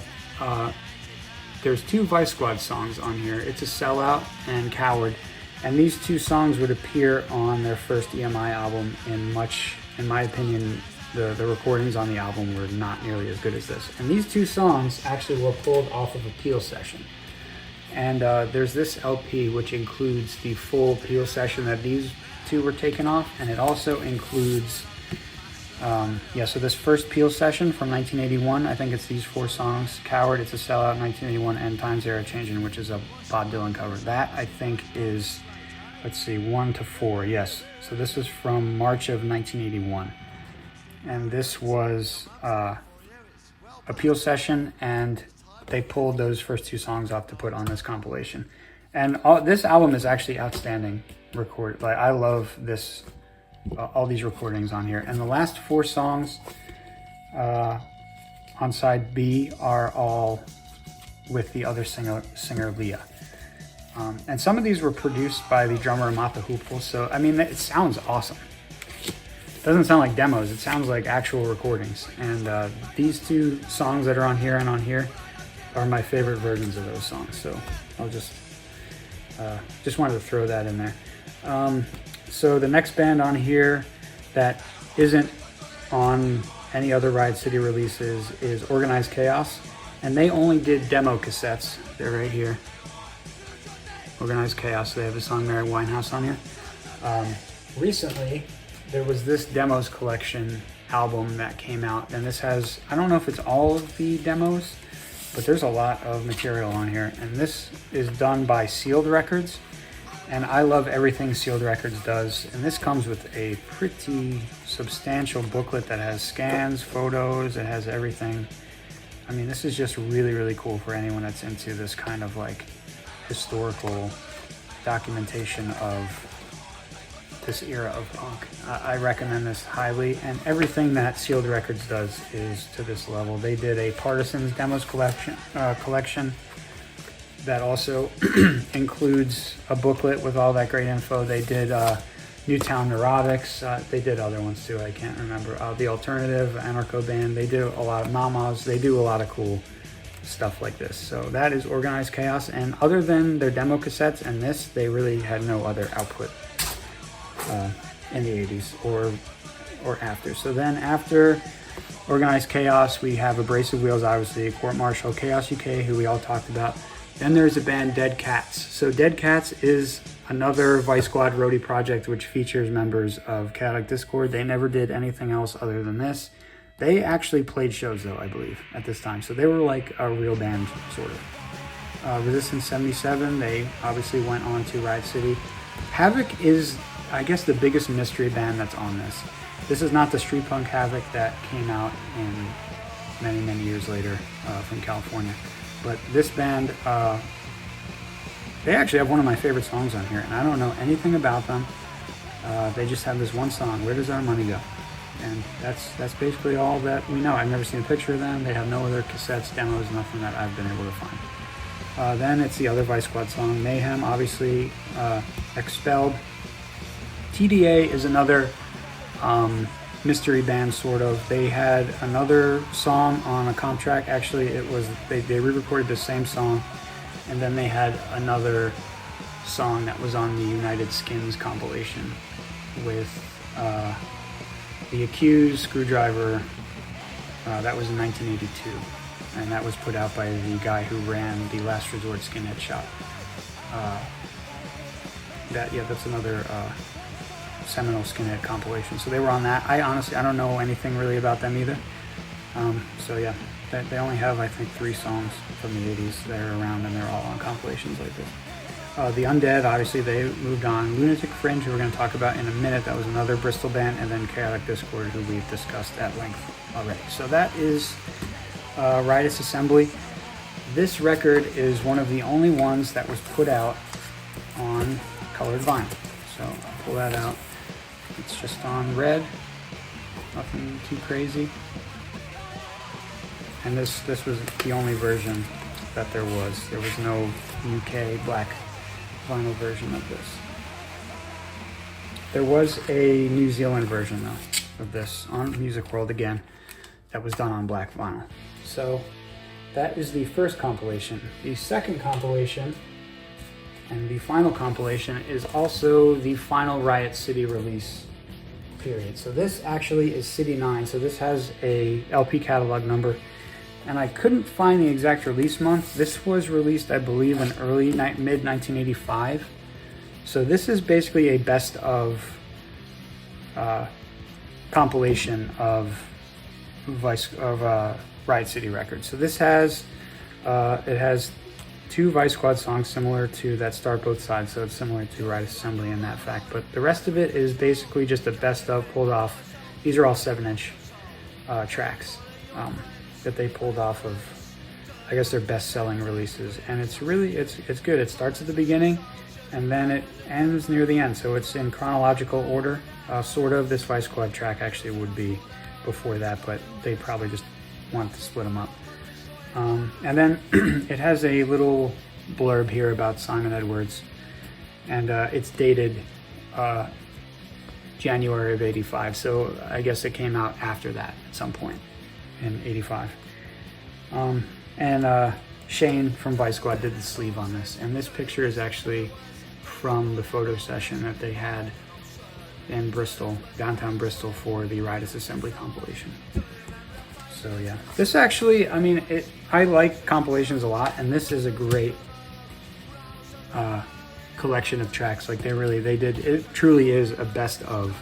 there's two Vice Squad songs on here. It's a Sellout and Coward, and these two songs would appear on their first EMI album. In my opinion, the recordings on the album were not nearly as good as this. And these two songs actually were pulled off of a Peel session. And there's this LP which includes the full Peel session that these two were taken off, and it also includes so this first Peel session from 1981, I think it's these four songs: Coward, It's a Sellout, 1981, and Times They Are Changing, which is a Bob Dylan cover. That I think is, let's see, 1 to 4, yes. So this was from March of 1981, and this was a Peel session, and they pulled those first two songs off to put on this compilation. And this album is actually outstanding recorded. Like, I love this, all these recordings on here. And the last four songs on side B are all with the other singer Leah. And some of these were produced by the drummer Martha Hupel. So, I mean, it sounds awesome. It doesn't sound like demos. It sounds like actual recordings. And these two songs that are on here and on here are my favorite versions of those songs. So I'll just wanted to throw that in there. So the next band on here that isn't on any other Riot City releases is Organized Chaos, and they only did demo cassettes. They're right here. Organized Chaos. They have a song Mary Winehouse on here. Recently, there was this demos collection album that came out, and this has, I don't know if it's all of the demos, but there's a lot of material on here. And this is done by Sealed Records, and I love everything Sealed Records does. And this comes with a pretty substantial booklet that has scans, photos, it has everything. I mean, this is just really, really cool for anyone that's into this kind of like historical documentation of this era of punk. I recommend this highly, and everything that Sealed Records does is to this level. They did a Partisans demos collection that also includes a booklet with all that great info. They did Newtown Neurotics. They did other ones too, I can't remember. The Alternative, Anarcho Band. They do a lot of Mamas. They do a lot of cool stuff like this. So that is Organized Chaos, and other than their demo cassettes and this, they really had no other output in the 80s or after. So then after Organized Chaos, we have Abrasive Wheels, obviously, Court Martial, Chaos UK, who we all talked about. Then there's a band, Dead Cats. So Dead Cats is another Vice Squad roadie project which features members of Chaotic Discord. They never did anything else other than this. They actually played shows though, I believe, at this time. So they were like a real band, sort of. Resistance 77, they obviously went on to Riot City. Havoc is, I guess, the biggest mystery band that's on this. This is not the street punk Havoc that came out in many, many years later from California. But this band, they actually have one of my favorite songs on here, and I don't know anything about them. They just have this one song, Where Does Our Money Go? And that's basically all that we know. I've never seen a picture of them. They have no other cassettes, demos, nothing that I've been able to find. Then it's the other Vice Squad song, Mayhem, obviously, Expelled. TDA is another mystery band, sort of. They had another song on a comp track. Actually, it was they re-recorded the same song, and then they had another song that was on the United Skins compilation with The Accused, Screwdriver. That was in 1982, and that was put out by the guy who ran the Last Resort Skinhead shop. That's another seminal Skinhead compilation. So they were on that. I don't know anything really about them either. So yeah, they only have, I think, 3 songs from the 80s that are around, and they're all on compilations like this. The Undead, obviously, they moved on. Lunatic Fringe, who we're going to talk about in a minute, that was another Bristol band, and then Chaotic Discord, who we've discussed at length already. So that is Riotous Assembly. This record is one of the only ones that was put out on colored vinyl. So I'll pull that out. It's just on red, nothing too crazy. And this was the only version that there was. There was no UK black vinyl version of this. There was a New Zealand version though of this on Music World again that was done on black vinyl. So that is the first compilation. The second compilation and the final compilation is also the final Riot City release period. So this actually is City 9. So this has a LP catalog number, and I couldn't find the exact release month. This was released, I believe, in mid 1985. So this is basically a best of compilation of Riot City Records. So this has it has 2 Vice Squad songs similar to that Start Both Sides, so it's similar to Riot Assembly in that fact. But the rest of it is basically just a best of pulled off. These are all 7-inch tracks that they pulled off of, I guess, their best-selling releases. And it's really it's good. It starts at the beginning and then it ends near the end. So it's in chronological order, sort of. This Vice Squad track actually would be before that, but they probably just want to split them up. And then it has a little blurb here about Simon Edwards, and it's dated January of '85, so I guess it came out after that at some point in '85. And Shane from Vice Squad did the sleeve on this, and this picture is actually from the photo session that they had in Bristol, downtown Bristol, for the Riot Assembly compilation. So yeah, this actually, I mean, I like compilations a lot, and this is a great collection of tracks. Like it truly is a best of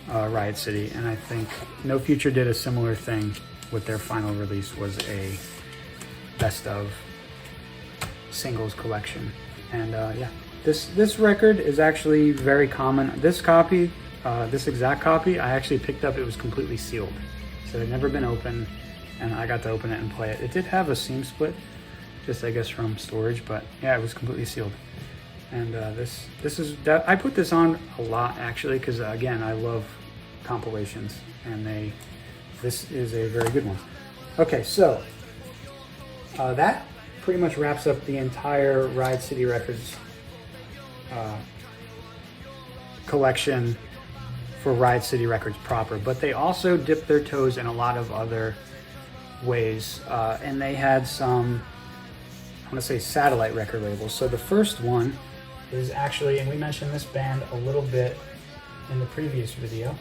Riot City, and I think No Future did a similar thing with their final release, was a best of singles collection. And yeah, this record is actually very common. This copy, this exact copy, I actually picked up. It was completely sealed. So it had never been opened, and I got to open it and play it. It did have a seam split, just I guess from storage, but yeah, it was completely sealed. And this is that I put this on a lot actually, because again, I love compilations, and this is a very good one. Okay, so that pretty much wraps up the entire Riot City Records collection for Riot City Records proper, but they also dipped their toes in a lot of other ways, and they had some, I want to say, satellite record labels. So the first one is actually, and we mentioned this band a little bit in the previous video,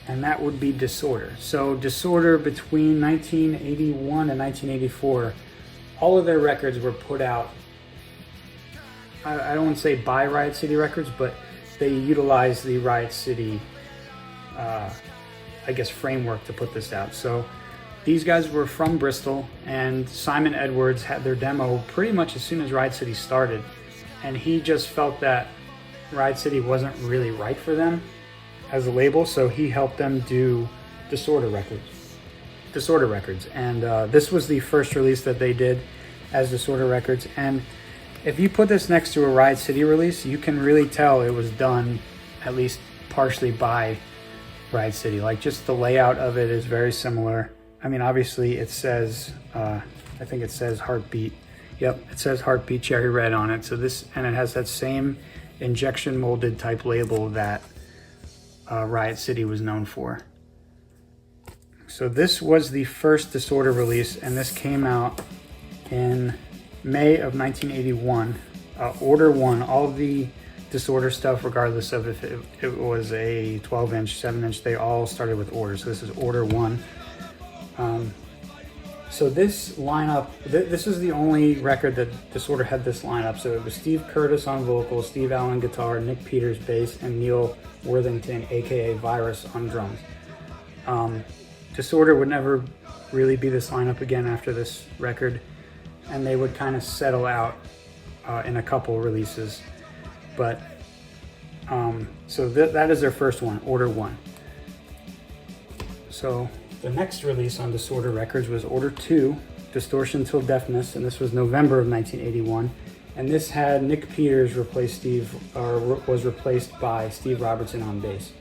and that would be Disorder. So Disorder, between 1981 and 1984, all of their records were put out, I don't want to say by Riot City Records, but they utilized the Riot City, I guess, framework to put this out. So these guys were from Bristol, and Simon Edwards had their demo pretty much as soon as Riot City started, and he just felt that Riot City wasn't really right for them as a label, so he helped them do Disorder Records. And this was the first release that they did as Disorder Records. And if you put this next to a Riot City release, you can really tell it was done at least partially by Riot City. Like, just the layout of it is very similar. I mean, obviously it says, I think it says Heartbeat. Yep, it says Heartbeat Cherry Red on it. So this, and it has that same injection molded type label that Riot City was known for. So this was the first Disorder release, and this came out in May of 1981. Order 1, all the Disorder stuff, regardless of if it was a 12-inch, 7-inch, they all started with Order. So this is Order 1. So this lineup, this is the only record that Disorder had this lineup. So it was Steve Curtis on vocals, Steve Allen guitar, Nick Peters bass, and Neil Worthington, aka Virus, on drums. Disorder would never really be this lineup again after this record, and they would kind of settle out in a couple releases. But so that is their first one, Order 1. So the next release on Disorder Records was Order 2, Distortion Till Deafness, and this was November of 1981. And this had Nick Peters was replaced by Steve Robertson on bass.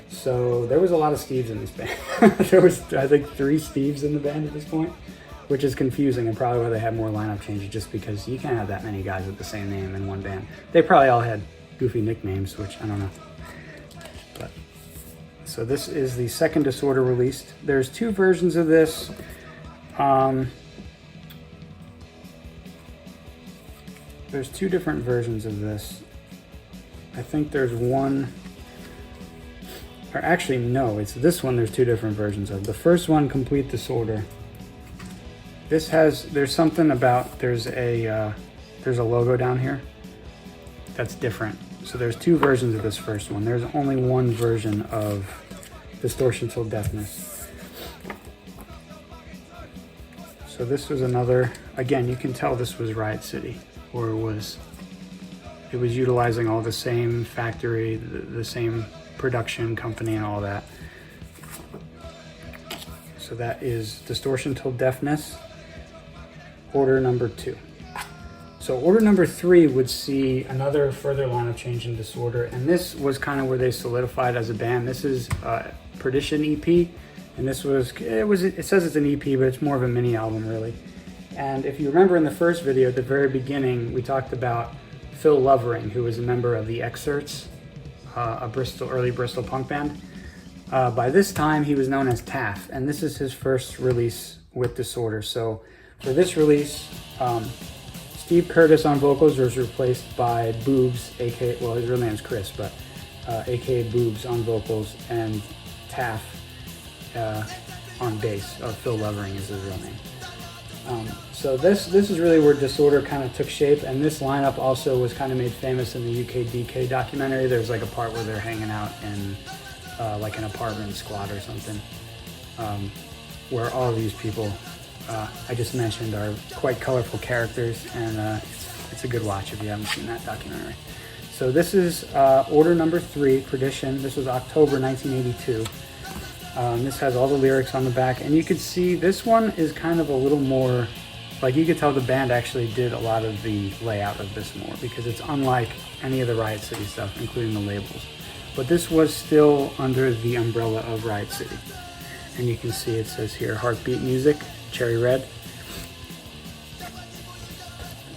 So there was a lot of Steves in this band. There was, I think, 3 Steves in the band at this point, which is confusing and probably why they had more lineup changes, just because you can't have that many guys with the same name in one band. They probably all had goofy nicknames, which I don't know. But so this is the second Disorder released. There's 2 versions of this. There's 2 different versions of this. I think there's one, or actually no, it's this one there's 2 different versions of. The first one, Complete Disorder. This has, there's something about, there's a logo down here that's different. So there's 2 versions of this first one. There's only one version of Distortion Till Deafness. So this was another, again, you can tell this was Riot City. Or it was utilizing all the same factory, the same production company and all that. So that is Distortion Till Deafness, order number 2. So order number 3 would see another further lineup change in Disorder, and this was kind of where they solidified as a band. This is Perdition EP, and this was, it says it's an EP, but it's more of a mini album really. And if you remember in the first video, at the very beginning, we talked about Phil Lovering, who was a member of the Excerpts, a early Bristol punk band. By this time, he was known as Taff, and this is his first release with Disorder. So for this release, Steve Curtis on vocals was replaced by Boobs, aka, well, his real name's Chris, but aka Boobs on vocals, and Taff on bass. Phil Lovering is his real name. So this is really where Disorder kind of took shape, and this lineup also was kind of made famous in the UKDK documentary. There's like a part where they're hanging out in like an apartment squad or something, where all of these people I just mentioned are quite colorful characters, and it's a good watch if you haven't seen that documentary. So this is order number 3, Perdition. This was October 1982. This has all the lyrics on the back, and you can see this one is kind of a little more, like you could tell the band actually did a lot of the layout of this more, because it's unlike any of the Riot City stuff, including the labels. But this was still under the umbrella of Riot City. And you can see it says here, Heartbeat Music, Cherry Red.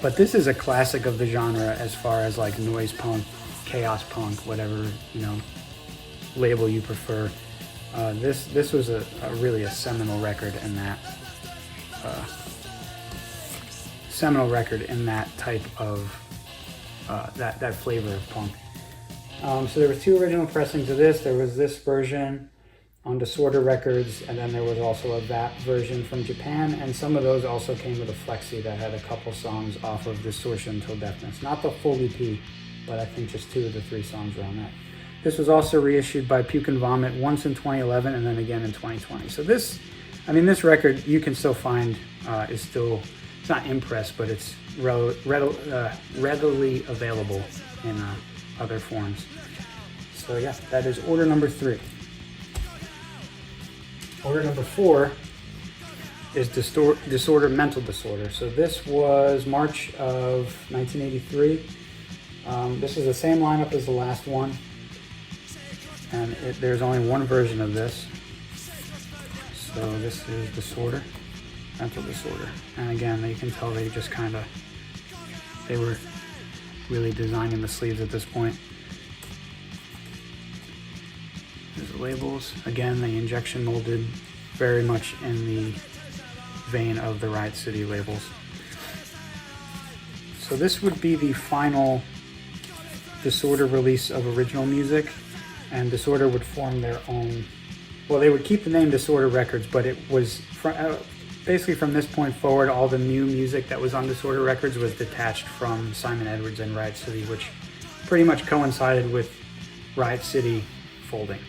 But this is a classic of the genre as far as like noise punk, chaos punk, whatever, you know, label you prefer. This was really a seminal record in that type of that flavor of punk. So there were 2 original pressings of this. There was this version on Disorder Records, and then there was also a VAT version from Japan, and some of those also came with a flexi that had a couple songs off of Distortion Till Deafness. Not the full EP, but I think just 2 of the 3 songs were on that. This was also reissued by Puke and Vomit once in 2011 and then again in 2020. So this record you can still find is still, it's not Impress, but it's readily available in other forms. So yeah, that is order number 3. Order number 4 is Disorder, Mental Disorder. So this was March of 1983. This is the same lineup as the last one. And there's only one version of this. So this is Disorder, Mental Disorder. And again, you can tell they just kind of, they were really designing the sleeves at this point. There's the labels. Again, the injection molded, very much in the vein of the Riot City labels. So this would be the final Disorder release of original music. And Disorder would form their own, well, they would keep the name Disorder Records, but it was basically from this point forward, all the new music that was on Disorder Records was detached from Simon Edwards and Riot City, which pretty much coincided with Riot City folding.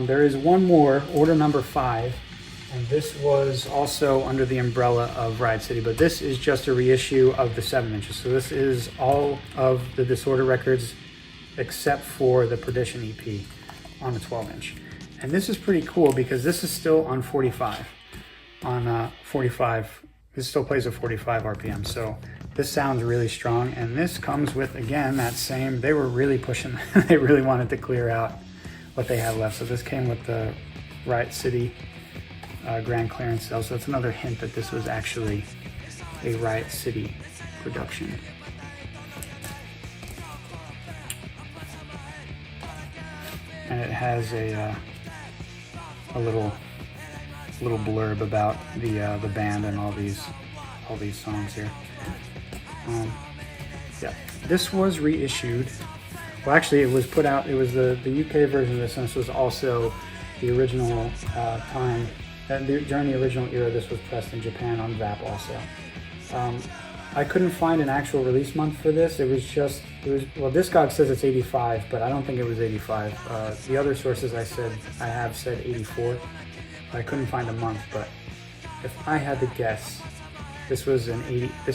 There is one more, order number 5, and this was also under the umbrella of Riot City, but this is just a reissue of the 7 inches. So this is all of the Disorder Records except for the Perdition EP on the 12-inch. And this is pretty cool because this is still on 45. On 45, this still plays at 45 RPM. So this sounds really strong, and this comes with, again, that same, they were really pushing, they really wanted to clear out what they had left. So this came with the Riot City grand clearance sale. So that's another hint that this was actually a Riot City production. And it has a little blurb about the band and all these songs here. Yeah, this was reissued. Well, actually, it was put out. It was the UK version of this, and this was also the original time. During the original era, this was pressed in Japan on VAP also. I couldn't find an actual release month for this. Well, Discog says it's 85, but I don't think it was 85. The other sources I have said 84. I couldn't find a month, but if I had to guess, this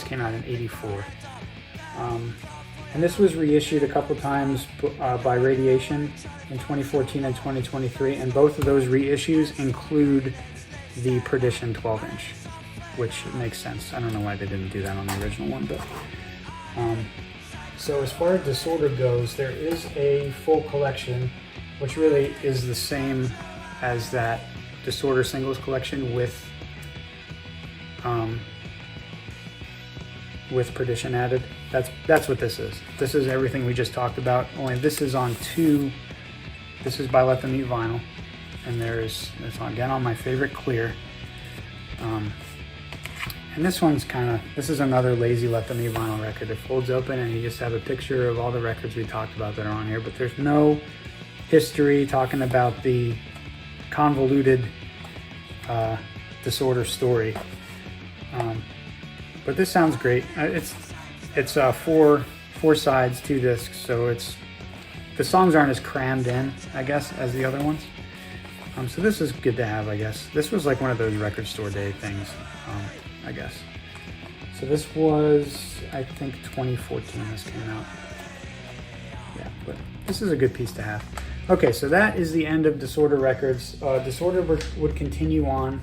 came out in 84. And this was reissued a couple times by Radiation in 2014 and 2023, and both of those reissues include the Perdition 12-inch, which makes sense. I don't know why they didn't do that on the original one, but so as far as Disorder goes, there is a full collection, which really is the same as that Disorder singles collection with Perdition added. That's what this is. This is everything we just talked about, only this is on this is by Let Them Eat vinyl, and it's again on my favorite clear. And this is another lazy Let Them Eat vinyl record. It folds open and you just have a picture of all the records we talked about that are on here, but there's no history talking about the convoluted Disorder story. But this sounds great. It's four sides, 2 discs, so the songs aren't as crammed in, I guess, as the other ones. So this is good to have, I guess. This was like one of those record store day things, I guess. So this was, I think, 2014 this came out. Yeah, but this is a good piece to have. Okay, so that is the end of Disorder Records. Disorder would continue on,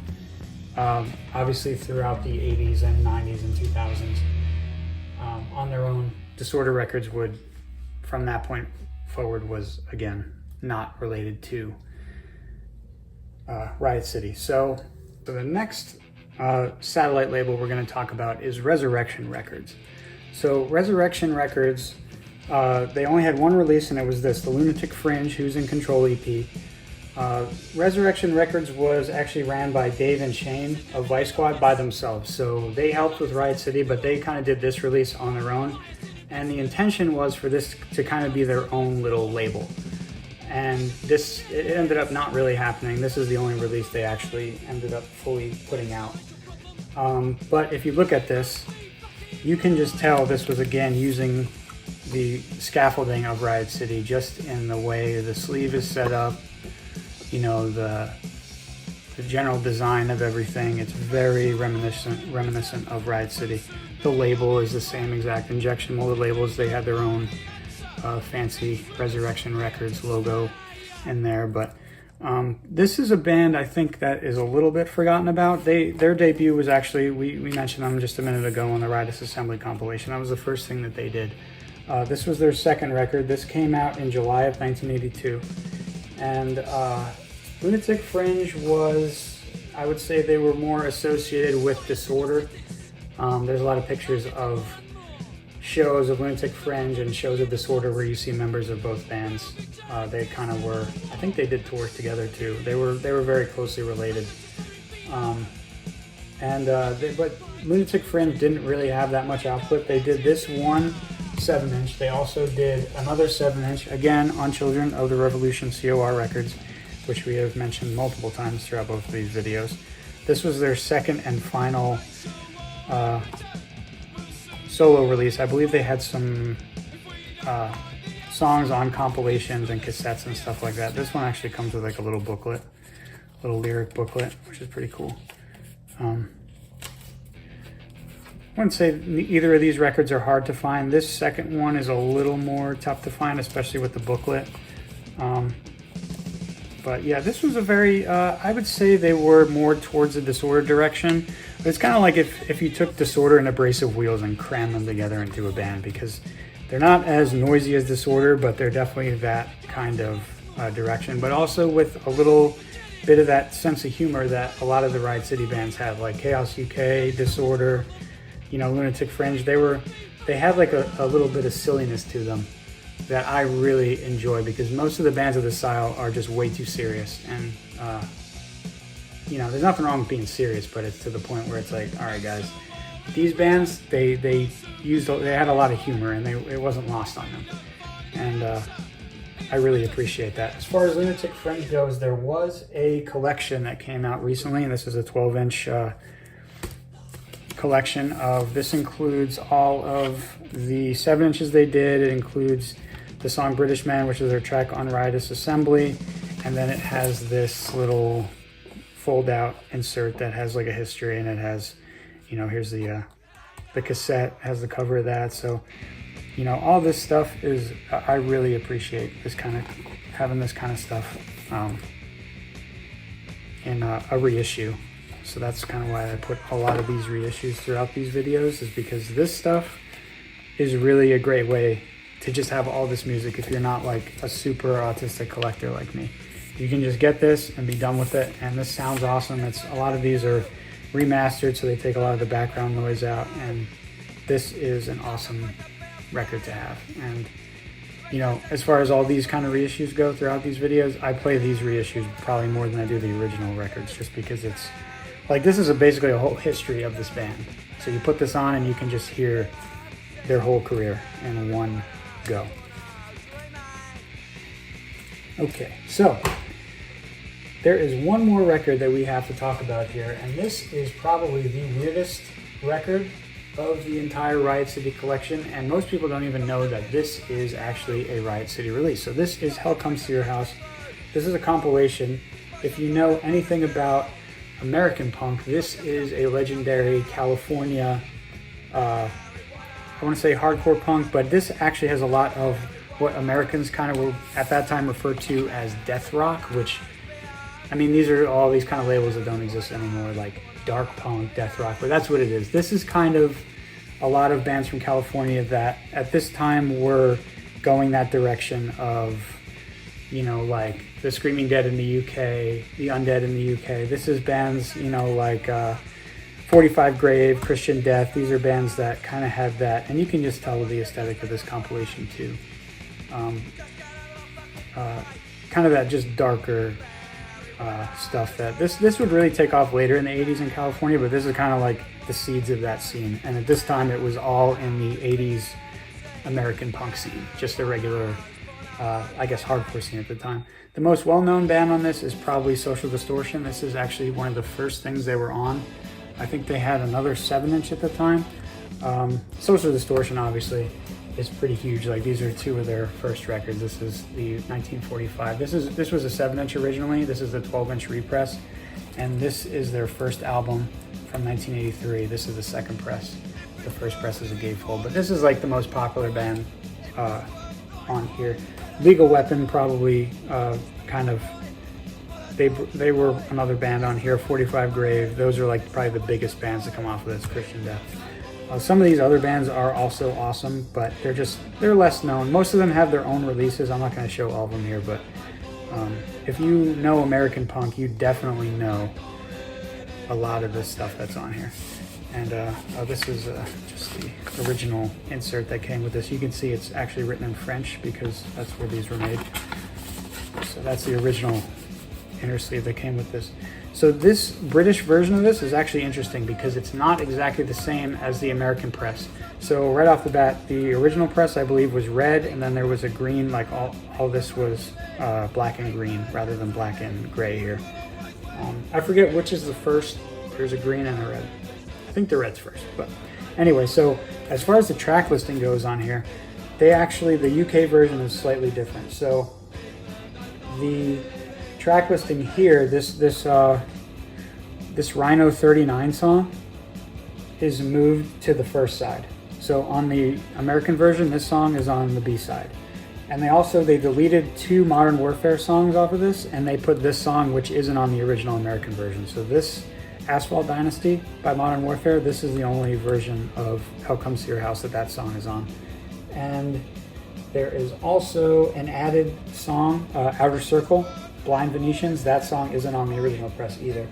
obviously throughout the 80s and 90s and 2000s. On their own. Disorder Records would, from that point forward, was again not related to Riot City. So the next satellite label we're going to talk about is Resurrection Records. So Resurrection Records, they only had one release, and it was this, the Lunatic Fringe, Who's in Control EP. Resurrection Records was actually ran by Dave and Shane of Vice Squad by themselves. So they helped with Riot City, but they kind of did this release on their own. And the intention was for this to kind of be their own little label. And it ended up not really happening. This is the only release they actually ended up fully putting out. But if you look at this, you can just tell this was again using the scaffolding of Riot City, just in the way the sleeve is set up, you know, the general design of everything. It's very reminiscent of Riot City. The label is the same exact injection molded labels. They had their own fancy Resurrection Records logo in there, but this is a band I think that is a little bit forgotten about. Their debut was actually, we mentioned them just a minute ago on the Riot Assembly compilation. That was the first thing that they did. This was their second record. This came out in July of 1982. And Lunatic Fringe was, I would say they were more associated with Disorder. There's a lot of pictures of shows of Lunatic Fringe and shows of Disorder where you see members of both bands. They kind of were, I think they did tours together too. They were very closely related. But Lunatic Fringe didn't really have that much output. They did this one 7-inch. They also did another 7-inch, again on Children of the Revolution COR Records, which we have mentioned multiple times throughout both of these videos. This was their second and final solo release. I believe they had some songs on compilations and cassettes and stuff like that. This one actually comes with like a little booklet, little lyric booklet, which is pretty cool. I wouldn't say either of these records are hard to find. This second one is a little more tough to find, especially with the booklet. But yeah, this was a very, I would say they were more towards the Disorder direction. It's kind of like if you took Disorder and Abrasive Wheels and crammed them together into a band, because they're not as noisy as Disorder, but they're definitely that kind of direction, but also with a little bit of that sense of humor that a lot of the Riot City bands have, like Chaos UK, Disorder, Lunatic Fringe. They had like a little bit of silliness to them that I really enjoy, because most of the bands of this style are just way too serious, and there's nothing wrong with being serious, but it's to the point where it's like, all right, guys, these bands, they had a lot of humor, and it wasn't lost on them, and I really appreciate that. As far as Lunatic Fringe goes, there was a collection that came out recently, and this is a 12-inch collection of, this includes all of the 7 inches they did. It includes the song British Man, which is their track on Riotous Assembly, and then it has this little fold-out insert that has like a history, and it has, here's the cassette, has the cover of that. So, all this stuff is, I really appreciate this kind of, having this kind of stuff in a reissue. So that's kind of why I put a lot of these reissues throughout these videos, is because this stuff is really a great way to just have all this music if you're not like a super autistic collector like me. You can just get this and be done with it, and this sounds awesome. A lot of these are remastered, so they take a lot of the background noise out, and this is an awesome record to have. And as far as all these kind of reissues go throughout these videos, I play these reissues probably more than I do the original records, just because it's like, this is basically a whole history of this band. So you put this on and you can just hear their whole career in one go. Okay, so there is one more record that we have to talk about here, and this is probably the weirdest record of the entire Riot City collection, and most people don't even know that this is actually a Riot City release. So this is Hell Comes to Your House. This is a compilation. If you know anything about American punk, this is a legendary California, I want to say hardcore punk, but this actually has a lot of what Americans kind of were at that time referred to as death rock, which, I mean, these are all these kind of labels that don't exist anymore, like dark punk, death rock, but that's what it is. This is kind of a lot of bands from California that at this time were going that direction of, like the Screaming Dead in the UK, the Undead in the UK. This is bands, like 45 Grave, Christian Death. These are bands that kind of had that, and you can just tell the aesthetic of this compilation too. Kind of that just darker stuff that this would really take off later in the 80s in California, but this is kind of like the seeds of that scene. And at this time it was all in the 80s American punk scene, just a regular I guess hardcore scene at the time. The most well-known band on this is probably Social Distortion. This is actually one of the first things they were on. I think they had another 7-inch at the time. Social Distortion obviously is pretty huge. Like, these are two of their first records. This is the 1945. This was a 7-inch originally. This is the 12-inch repress, and this is their first album from 1983. This is the second press. The first press is a gatefold, but this is like the most popular band on here. Legal Weapon probably kind of, they were another band on here. 45 Grave. Those are like probably the biggest bands to come off of this. Christian Death. Some of these other bands are also awesome, but they're less known. Most of them have their own releases. I'm not going to show all of them here, but if you know American punk, you definitely know a lot of this stuff that's on here. And this is just the original insert that came with this. You can see it's actually written in French because that's where these were made. So that's the original inner sleeve that came with this. So this British version of this is actually interesting because it's not exactly the same as the American press. So right off the bat, the original press I believe was red, and then there was a green, like all this was black and green rather than black and gray here. I forget which is the first. There's a green and a red. I think the red's first, but anyway, so as far as the track listing goes on here, the UK version is slightly different. So the track listing here, this Rhino 39 song is moved to the first side. So on the American version, this song is on the B side. And they deleted 2 Modern Warfare songs off of this, and they put this song, which isn't on the original American version. So this Asphalt Dynasty by Modern Warfare. This is the only version of Hell Comes to Your House that song is on. And there is also an added song, Outer Circle, Blind Venetians. That song isn't on the original press either.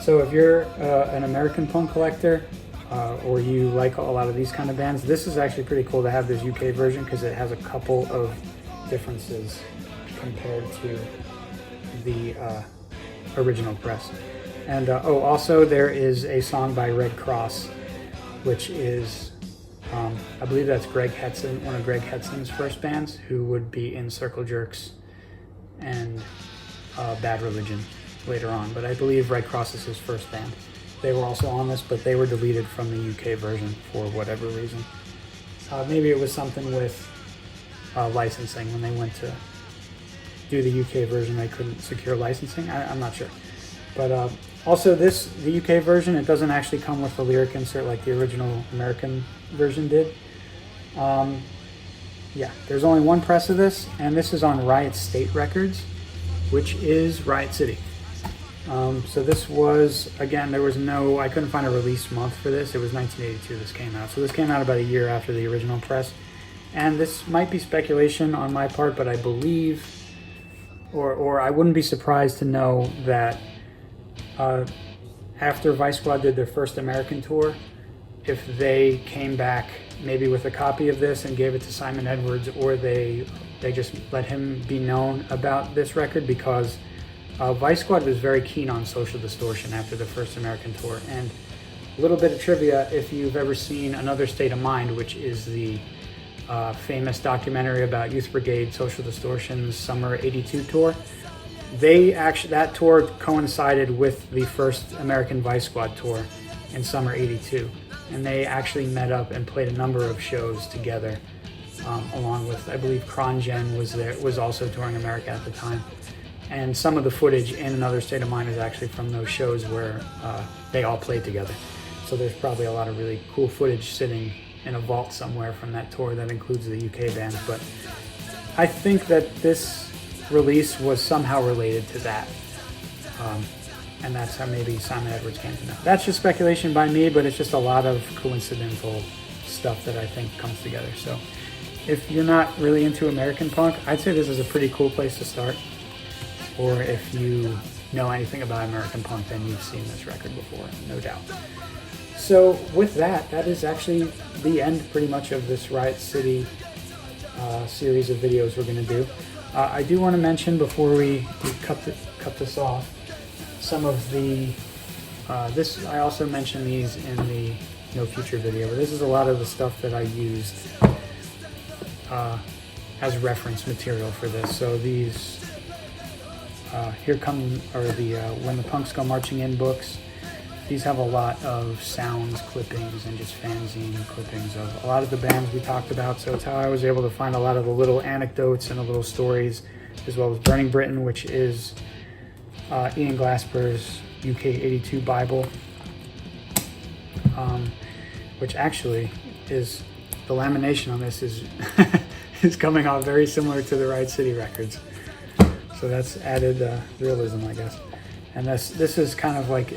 So if you're an American punk collector, or you like a lot of these kind of bands, this is actually pretty cool to have this UK version because it has a couple of differences compared to the original press. And also there is a song by Red Cross, which is, I believe that's Greg Hetson, one of Greg Hetson's first bands, who would be in Circle Jerks and Bad Religion later on. But I believe Red Cross is his first band. They were also on this, but they were deleted from the UK version for whatever reason. Maybe it was something with licensing. When they went to do the UK version, they couldn't secure licensing. I'm not sure. But also the UK version, it doesn't actually come with the lyric insert like the original American version did. Yeah, there's only one press of this, and this is on Riot City Records, which is Riot City. So this was, again, I couldn't find a release month for this. It was 1982 this came out. So this came out about a year after the original press. And this might be speculation on my part, but I believe, or I wouldn't be surprised to know that after Vice Squad did their first American tour, if they came back maybe with a copy of this and gave it to Simon Edwards, or they just let him be known about this record, because Vice Squad was very keen on Social Distortion after the first American tour. And a little bit of trivia, if you've ever seen Another State of Mind, which is the famous documentary about Youth Brigade Social Distortion's Summer '82 tour, that tour coincided with the first American Vice Squad tour in summer '82, and they actually met up and played a number of shows together, along with, I believe, Kronjen was also touring America at the time. And some of the footage in Another State of Mind is actually from those shows where they all played together. So there's probably a lot of really cool footage sitting in a vault somewhere from that tour that includes the UK bands. But I think that this release was somehow related to that. And that's how maybe Simon Edwards came to know. That's just speculation by me, but it's just a lot of coincidental stuff that I think comes together. So if you're not really into American punk, I'd say this is a pretty cool place to start. Or if you know anything about American punk, then you've seen this record before, no doubt. So with that is actually the end pretty much of this Riot City series of videos we're going to do. I do want to mention before we cut this off, some of the, I also mentioned these in the No Future video, but this is a lot of the stuff that I used as reference material for this. So these, When the Punks Go Marching In books. These have a lot of sounds, clippings, and just fanzine clippings of a lot of the bands we talked about. So it's how I was able to find a lot of the little anecdotes and the little stories, as well as Burning Britain, which is Ian Glasper's UK '82 Bible, which actually is, the lamination on this is is coming off very similar to the Riot City Records. So that's added realism, I guess. And this is kind of like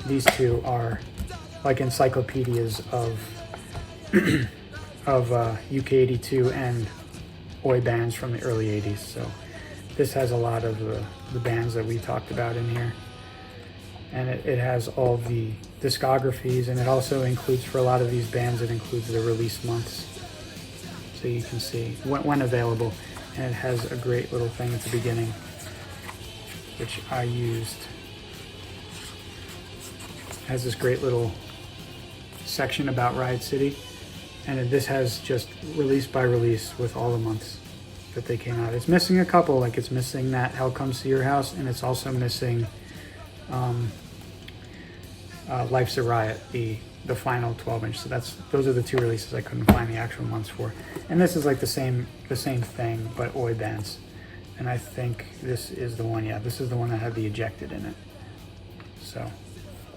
these two are like encyclopedias of UK '82 and Oi bands from the early '80s. So this has a lot of the bands that we talked about in here. And it has all the discographies, and it also includes, for a lot of these bands, it includes the release months. So you can see when available. And it has a great little thing at the beginning, which I used. It has this great little section about Riot City, and this has just release by release with all the months that they came out. It's missing a couple, like it's missing that Hell Comes to Your House, and it's also missing Life's a Riot, the final 12-inch. So those are the two releases I couldn't find the actual months for. And this is like the same thing, but Oi bands. And I think this is the one. Yeah, this is the one that had the ejected in it. So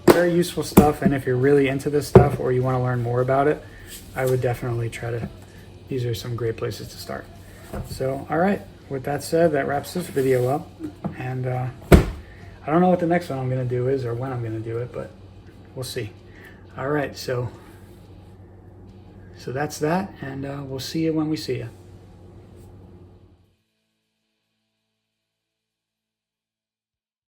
very useful stuff. And if you're really into this stuff or you want to learn more about it, I would definitely these are some great places to start. So all right, with that said, that wraps this video up. And I don't know what the next one I'm going to do is or when I'm going to do it, but we'll see. All right, so that's that, and we'll see you when we see you.